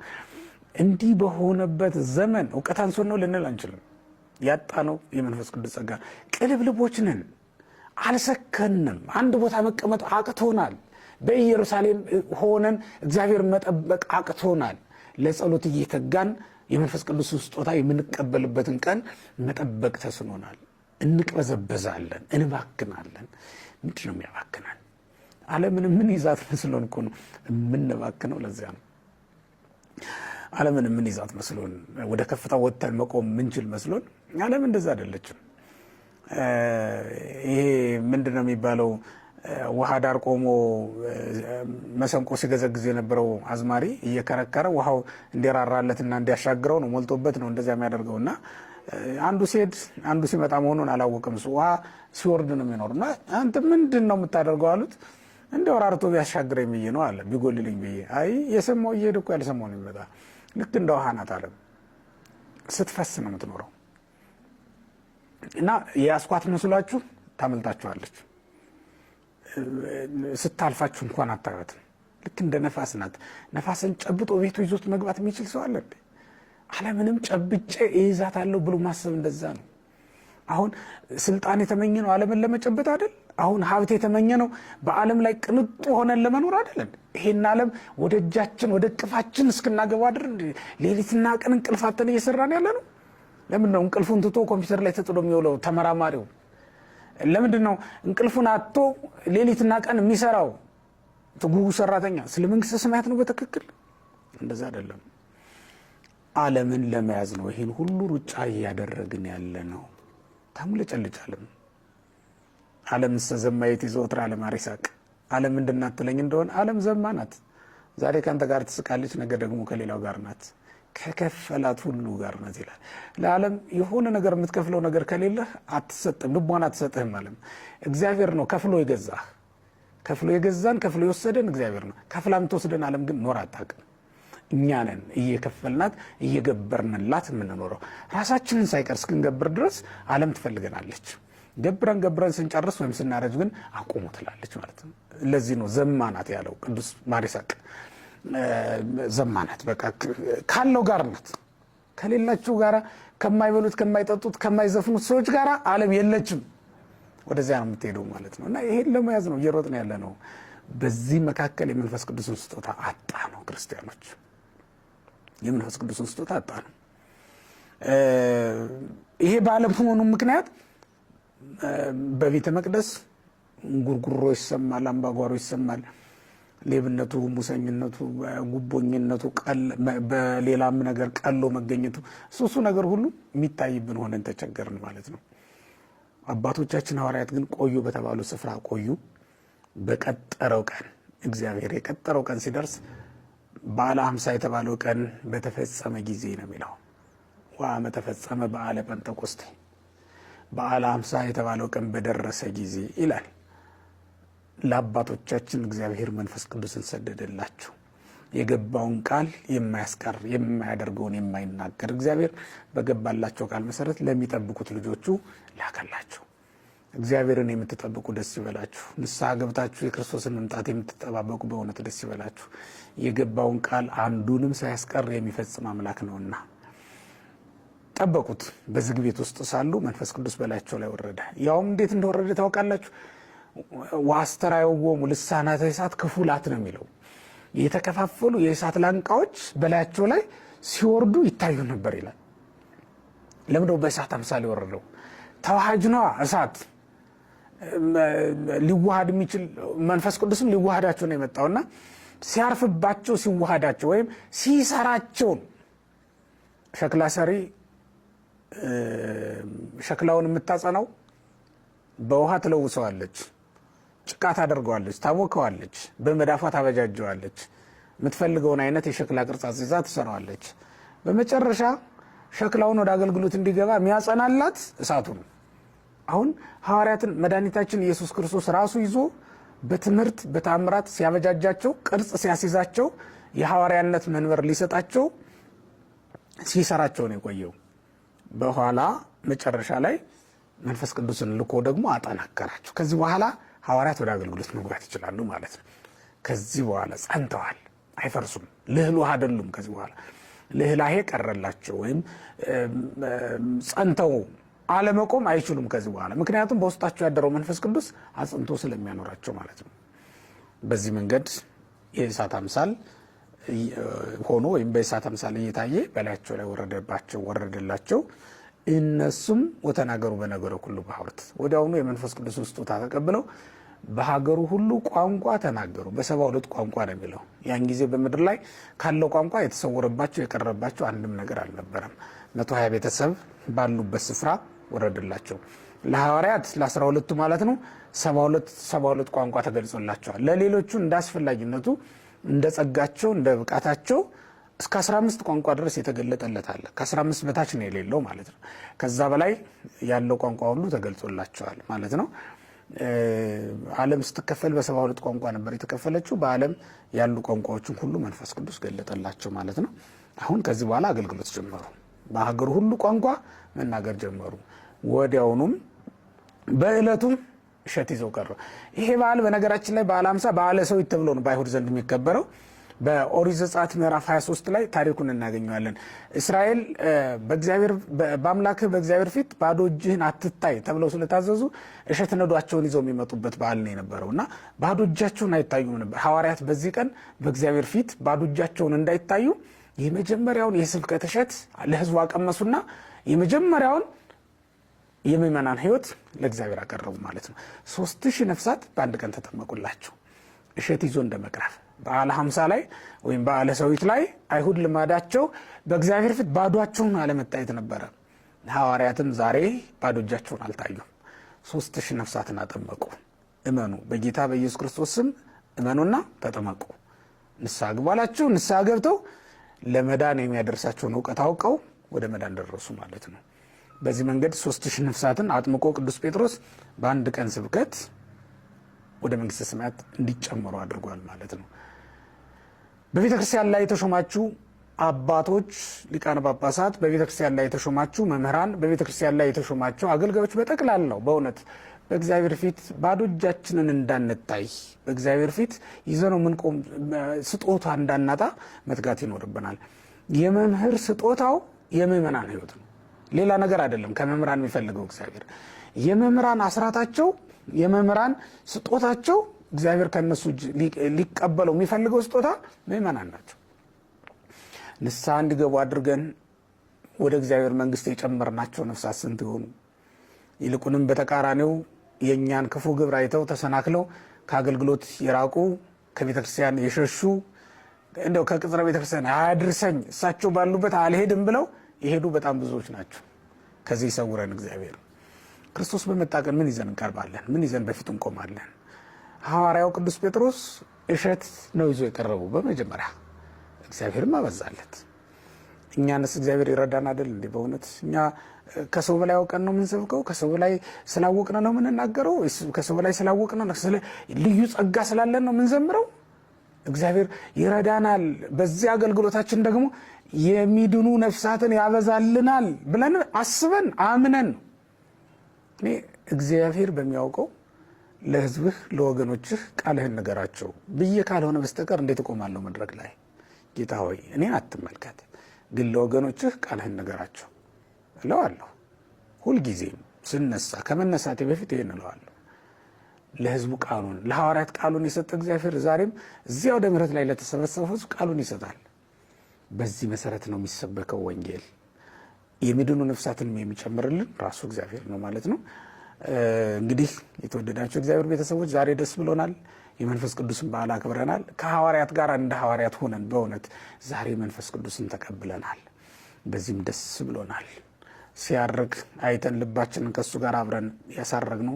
እንዲህ በሆነበት ዘመን እውቀት አንሶን ነው ልንል አንችልም። ያጣነው የመንፈስ ቅዱስ ጸጋ። ቅልብልቦች ነን፣ አልሰከንም። አንድ ቦታ መቀመጥ አቅቶናል። በኢየሩሳሌም ሆነን እግዚአብሔር መጠበቅ አቅቶናል። ለጸሎት እየተጋን የመንፈስ ቅዱስ ስጦታ የምንቀበልበትን ቀን መጠበቅ ተስኖናል። እንቅበዘበዛለን፣ እንባክናለን። ምንድን ነው የሚያባክናል? ዓለምን ምን ይዛት መስሎን እኮ ነው የምንባክነው። ለዚያ ነው ዓለምን ምን ይዛት መስሎን ወደ ከፍታ ወጥተን መቆም ምንችል መስሎን። ዓለም እንደዛ አይደለችም። ይሄ ምንድን ነው የሚባለው? ውሃ ዳር ቆሞ መሰንቆ ሲገዘግዝ የነበረው አዝማሪ እየከረከረ ውሃው እንዲራራለትና እንዲያሻግረው ነው፣ ሞልቶበት ነው እንደዚያ የሚያደርገውና አንዱ ሲሄድ አንዱ ሲመጣ መሆኑን አላወቅም። ውሃ ሲወርድ ነው የሚኖርና አንተ ምንድን ነው የምታደርገው አሉት። እንደው ራርቶ ቢያሻግረኝ ብዬ ነው አለ፣ ቢጎልልኝ ብዬ። አይ የሰማው እየሄደ እኮ ያልሰማው ነው የሚመጣ። ልክ እንደ ውሃ ናት ዓለም፣ ስትፈስ ነው የምትኖረው። እና የአስኳት መስሏችሁ ታመልጣችኋለች። ስታልፋችሁ እንኳን አታዩትም። ልክ እንደ ነፋስ ናት። ነፋስን ጨብጦ ቤቱ ይዞት መግባት የሚችል ሰው አለ? ዓለምንም ጨብጬ እይዛታለሁ ብሎ ማሰብ እንደዛ ነው። አሁን ስልጣን የተመኘ ነው ዓለምን ለመጨበጥ አይደል? አሁን ሀብት የተመኘ ነው በዓለም ላይ ቅንጡ ሆነን ለመኖር አይደል? ይሄን ዓለም ወደ እጃችን ወደ እቅፋችን እስክናገባ አይደል ሌሊትና ቀን እንቅልፋተን እየሰራን ያለ ነው። ለምን ነው እንቅልፉን ትቶ ኮምፒውተር ላይ ተጥሎ የሚውለው ተመራማሪው? ለምንድን ነው እንቅልፉን አጥቶ ሌሊትና ቀን የሚሰራው ትጉህ ሰራተኛ? ስለ መንግስተ ሰማያት ነው በትክክል? እንደዛ አይደለም። ዓለምን ለመያዝ ነው ይሄን ሁሉ ሩጫ እያደረግን ያለ ነው። ታምለጨልጫለም። ዓለም ዘማየት ይዘውትር ዓለም አሪሳቅ። ዓለም እንድናት ትለኝ እንደሆነ ዓለም ዘማ ናት። ዛሬ ካንተ ጋር ትስቃለች፣ ነገ ደግሞ ከሌላው ጋር ናት። ከከፈላት ሁሉ ጋር ናት ይላል። ለዓለም የሆነ ነገር የምትከፍለው ነገር ከሌለህ አትሰጥም፣ ልቧን አትሰጥህም። ዓለም እግዚአብሔር ነው ከፍሎ የገዛህ። ከፍሎ የገዛን ከፍሎ የወሰደን እግዚአብሔር ነው። ከፍላ የምትወስደን ዓለም ግን ኖር አታውቅም። እኛ ነን እየከፈልናት እየገበርንላት የምንኖረው። ራሳችንን ሳይቀር እስክንገብር ድረስ ዓለም ትፈልገናለች። ገብረን ስንጨርስ ወይም ስናረጅ ግን አቁሙ ትላለች ማለት ነው። ለዚህ ነው ዘማናት ያለው ቅዱስ ማር ይስሐቅ። ዘማናት በቃ ካለው ጋር ናት። ከሌላቸው ጋር ከማይበሉት ከማይጠጡት ከማይዘፍኑት ሰዎች ጋር ዓለም የለችም። ወደዚያ ነው የምትሄደው ማለት ነው። እና ይሄን ለመያዝ ነው እየሮጥን ያለ ነው። በዚህ መካከል የመንፈስ ቅዱስን ስጦታ አጣ ነው ክርስቲያኖች። የመንፈስ ቅዱስን ስጦታ አጣ ነው። ይሄ ባለመሆኑ ምክንያት በቤተ መቅደስ ጉርጉሮ ይሰማል፣ አምባጓሮ ይሰማል። ሌብነቱ፣ ሙሰኝነቱ፣ ጉቦኝነቱ፣ በሌላም ነገር ቀሎ መገኘቱ እሱ ነገር ሁሉ የሚታይብን ሆነን ተቸገርን ማለት ነው። አባቶቻችን ሐዋርያት ግን ቆዩ በተባሉ ስፍራ ቆዩ። በቀጠረው ቀን እግዚአብሔር የቀጠረው ቀን ሲደርስ በዓለ ሃምሳ የተባለው ቀን በተፈጸመ ጊዜ ነው የሚለው። ወአመ ተፈጸመ በዓለ ጴንጠቆስቴ፣ በዓለ ሃምሳ የተባለው ቀን በደረሰ ጊዜ ይላል። ለአባቶቻችን እግዚአብሔር መንፈስ ቅዱስን ሰደደላቸው። የገባውን ቃል የማያስቀር የማያደርገውን የማይናገር እግዚአብሔር በገባላቸው ቃል መሰረት ለሚጠብቁት ልጆቹ ላከላቸው። እግዚአብሔርን የምትጠብቁ ደስ ይበላችሁ። ንስሐ ገብታችሁ የክርስቶስን መምጣት የምትጠባበቁ በእውነት ደስ ይበላችሁ። የገባውን ቃል አንዱንም ሳያስቀር የሚፈጽም አምላክ ነውና። ጠበቁት። በዝግ ቤት ውስጥ ሳሉ መንፈስ ቅዱስ በላያቸው ላይ ወረደ። ያውም እንዴት እንደወረደ ታውቃላችሁ? ወአስተርአዮሙ ልሳናተ እሳት ክፉላት ነው የሚለው። የተከፋፈሉ የእሳት ላንቃዎች በላያቸው ላይ ሲወርዱ ይታዩ ነበር ይላል። ለምንድነው በእሳት አምሳል የወረደው? ተዋሃጅ ነዋ። እሳት ሊዋሃድ የሚችል መንፈስ ቅዱስም ሊዋሃዳቸው ነው የመጣውና ሲያርፍባቸው ሲዋሃዳቸው ወይም ሲሰራቸው ሸክላ ሰሪ ሸክላውን የምታጸናው በውሃ ትለውሰዋለች፣ ጭቃ ታደርገዋለች፣ ታቦከዋለች፣ በመዳፏ ታበጃጀዋለች፣ የምትፈልገውን አይነት የሸክላ ቅርጽ አስይዛ ትሰራዋለች። በመጨረሻ ሸክላውን ወደ አገልግሎት እንዲገባ የሚያጸናላት እሳቱ ነው። አሁን ሐዋርያትን መድኃኒታችን ኢየሱስ ክርስቶስ ራሱ ይዞ በትምህርት በታምራት ሲያበጃጃቸው፣ ቅርጽ ሲያስይዛቸው፣ የሐዋርያነት መንበር ሊሰጣቸው ሲሰራቸው ነው የቆየው። በኋላ መጨረሻ ላይ መንፈስ ቅዱስን ልኮ ደግሞ አጠናከራቸው። ከዚህ በኋላ ሐዋርያት ወደ አገልግሎት መግባት ይችላሉ ማለት ነው። ከዚህ በኋላ ጸንተዋል፣ አይፈርሱም፣ ልህሉህ አይደሉም። ከዚህ በኋላ ልህላሄ ቀረላቸው ወይም ጸንተው አለመቆም አይችሉም ከዚህ በኋላ። ምክንያቱም በውስጣቸው ያደረው መንፈስ ቅዱስ አጽንቶ ስለሚያኖራቸው ማለት ነው። በዚህ መንገድ የእሳት አምሳል ሆኖ ወይም በእሳት አምሳል እየታየ በላያቸው ላይ ወረደላቸው። እነሱም ወተናገሩ በነገረ ሁሉ በሐውርት፣ ወዲያውኑ የመንፈስ ቅዱስ ስጦታ ተቀብለው በሀገሩ ሁሉ ቋንቋ ተናገሩ። በ72 ቋንቋ ነው የሚለው። ያን ጊዜ በምድር ላይ ካለው ቋንቋ የተሰወረባቸው የቀረባቸው አንድም ነገር አልነበረም። 120 ቤተሰብ ባሉበት ስፍራ ወረደላቸው። ለሐዋርያት ለ12ቱ ማለት ነው 72 ቋንቋ ተገልጾላቸዋል። ለሌሎቹ እንደ አስፈላጊነቱ እንደ ጸጋቸው እንደ ብቃታቸው እስከ 15 ቋንቋ ድረስ የተገለጠለት አለ። ከ15 በታች ነው የሌለው ማለት ነው። ከዛ በላይ ያለው ቋንቋ ሁሉ ተገልጾላቸዋል ማለት ነው። ዓለም ስትከፈል በ72 ቋንቋ ነበር የተከፈለችው። በዓለም ያሉ ቋንቋዎችን ሁሉ መንፈስ ቅዱስ ገለጠላቸው ማለት ነው። አሁን ከዚህ በኋላ አገልግሎት ጀመሩ። በሀገሩ ሁሉ ቋንቋ መናገር ጀመሩ። ወዲያውኑም በእለቱም እሸት ይዘው ቀሩ። ይሄ በዓል በነገራችን ላይ በዓለ ሃምሳ በዓለ ሰዊት ተብሎ ነው በአይሁድ ዘንድ የሚከበረው። በኦሪት ዘጸአት ምዕራፍ 23 ላይ ታሪኩን እናገኘዋለን። እስራኤል በአምላክህ በእግዚአብሔር ፊት ባዶ እጅህን አትታይ ተብለው ስለታዘዙ እሸት ነዷቸውን ይዘው የሚመጡበት በዓል ነው የነበረው እና ባዶ እጃቸውን አይታዩም ነበር። ሐዋርያት በዚህ ቀን በእግዚአብሔር ፊት ባዶ እጃቸውን እንዳይታዩ የመጀመሪያውን የስብከት እሸት ለሕዝቡ አቀመሱና የመጀመሪያውን የምእመናን ህይወት ለእግዚአብሔር አቀረቡ ማለት ነው። 3000 ነፍሳት በአንድ ቀን ተጠመቁላቸው። እሸት ይዞ እንደመቅረብ በዓለ ሀምሳ ላይ ወይም በዓለ ሰዊት ላይ አይሁድ ልማዳቸው በእግዚአብሔር ፊት ባዷቸውን አለመታየት ነበረ። ሐዋርያትም ዛሬ ባዶ እጃቸውን አልታዩም። 3000 ነፍሳትን አጠመቁ። እመኑ፣ በጌታ በኢየሱስ ክርስቶስ ስም እመኑና ተጠመቁ፣ ንስሐ ግቡ አላቸው። ንስሐ ገብተው ለመዳን የሚያደርሳቸውን እውቀት አውቀው ወደ መዳን ደረሱ ማለት ነው። በዚህ መንገድ 3000 ነፍሳትን አጥምቆ ቅዱስ ጴጥሮስ በአንድ ቀን ስብከት ወደ መንግስተ ሰማያት እንዲጨመሩ አድርጓል ማለት ነው። በቤተ ክርስቲያን ላይ የተሾማችሁ አባቶች፣ ሊቃነ ጳጳሳት፣ በቤተ ክርስቲያን ላይ የተሾማችሁ መምህራን፣ በቤተ ክርስቲያን ላይ የተሾማችሁ አገልጋዮች በጠቅላላው በእውነት በእግዚአብሔር ፊት ባዶ እጃችንን እንዳንታይ፣ በእግዚአብሔር ፊት ይዘነው ምንቆም ስጦታ እንዳናጣ መትጋት ይኖርብናል። የመምህር ስጦታው የምእመናን ህይወት ነው፣ ሌላ ነገር አይደለም። ከመምህራን የሚፈልገው እግዚአብሔር የመምህራን አስራታቸው፣ የመምህራን ስጦታቸው እግዚአብሔር ከነሱ ሊቀበለው የሚፈልገው ስጦታ ምእመናን ናቸው። ንስሐ እንዲገቡ አድርገን ወደ እግዚአብሔር መንግስት የጨመርናቸው ነፍሳት ስንት ይሆኑ? ይልቁንም በተቃራኒው የእኛን ክፉ ግብር አይተው ተሰናክለው ከአገልግሎት የራቁ፣ ከቤተክርስቲያን የሸሹ፣ እንደው ከቅጽረ ቤተክርስቲያን አያድርሰኝ እሳቸው ባሉበት አልሄድም ብለው የሄዱ በጣም ብዙዎች ናቸው። ከዚህ ይሰውረን እግዚአብሔር። ክርስቶስ በመጣ ቀን ምን ይዘን እንቀርባለን? ምን ይዘን በፊቱ እንቆማለን? ሐዋርያው ቅዱስ ጴጥሮስ እሸት ነው ይዞ የቀረበው። በመጀመሪያ እግዚአብሔርም አበዛለት። እኛንስ እግዚአብሔር ይረዳን አይደል እንዴ? በእውነት እኛ ከሰው በላይ አውቀን ነው የምንሰብከው? ከሰው በላይ ስላወቅን ነው የምንናገረው? ከሰው በላይ ስላወቅን ነው ልዩ ጸጋ ስላለን ነው የምንዘምረው? እግዚአብሔር ይረዳናል፣ በዚህ አገልግሎታችን ደግሞ የሚድኑ ነፍሳትን ያበዛልናል ብለን አስበን አምነን ነው። እኔ እግዚአብሔር በሚያውቀው ለሕዝብህ ለወገኖችህ ቃልህን ንገራቸው ብዬ ካልሆነ በስተቀር እንዴት እቆማለሁ መድረክ ላይ? ጌታ ሆይ እኔን አትመልከት፣ ግን ለወገኖችህ ቃልህን ንገራቸው እለዋለሁ። ሁልጊዜም ስነሳ ከመነሳቴ በፊት ይህን እለዋለሁ። ለሕዝቡ ቃሉን ለሐዋርያት ቃሉን የሰጠ እግዚአብሔር ዛሬም እዚያ ወደ ምሕረት ላይ ለተሰበሰበው ሕዝብ ቃሉን ይሰጣል። በዚህ መሰረት ነው የሚሰበከው ወንጌል። የሚድኑ ነፍሳትንም የሚጨምርልን ራሱ እግዚአብሔር ነው ማለት ነው። እንግዲህ የተወደዳቸው እግዚአብሔር ቤተሰቦች ዛሬ ደስ ብሎናል። የመንፈስ ቅዱስን በዓል አክብረናል። ከሐዋርያት ጋር እንደ ሐዋርያት ሆነን በእውነት ዛሬ መንፈስ ቅዱስን ተቀብለናል። በዚህም ደስ ብሎናል። ሲያርግ አይተን ልባችንን ከሱ ጋር አብረን ያሳረግነው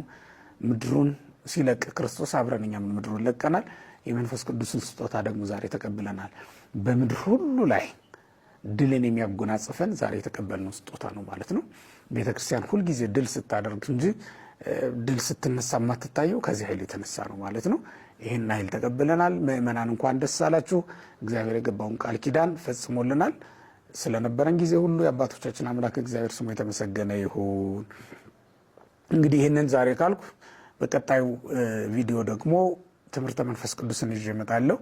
ምድሩን ሲለቅ ክርስቶስ አብረን እኛም ምድሩን ለቀናል። የመንፈስ ቅዱስን ስጦታ ደግሞ ዛሬ ተቀብለናል። በምድር ሁሉ ላይ ድልን የሚያጎናጽፈን ዛሬ የተቀበልነው ስጦታ ነው ማለት ነው። ቤተክርስቲያን ሁልጊዜ ድል ስታደርግ እንጂ ድል ስትነሳ የማትታየው ከዚህ ኃይል የተነሳ ነው ማለት ነው። ይህን ኃይል ተቀብለናል። ምእመናን እንኳን ደስ አላችሁ። እግዚአብሔር የገባውን ቃል ኪዳን ፈጽሞልናል። ስለነበረን ጊዜ ሁሉ የአባቶቻችን አምላክ እግዚአብሔር ስሙ የተመሰገነ ይሁን። እንግዲህ ይህንን ዛሬ ካልኩ በቀጣዩ ቪዲዮ ደግሞ ትምህርተ መንፈስ ቅዱስን ይዤ እመጣለሁ።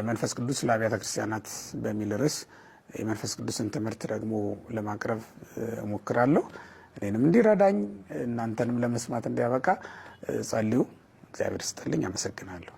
መንፈስ ቅዱስ ለአብያተ ክርስቲያናት በሚል ርዕስ የመንፈስ ቅዱስን ትምህርት ደግሞ ለማቅረብ እሞክራለሁ። እኔንም እንዲረዳኝ እናንተንም ለመስማት እንዲያበቃ ጸልዩ። እግዚአብሔር ይስጥልኝ። አመሰግናለሁ።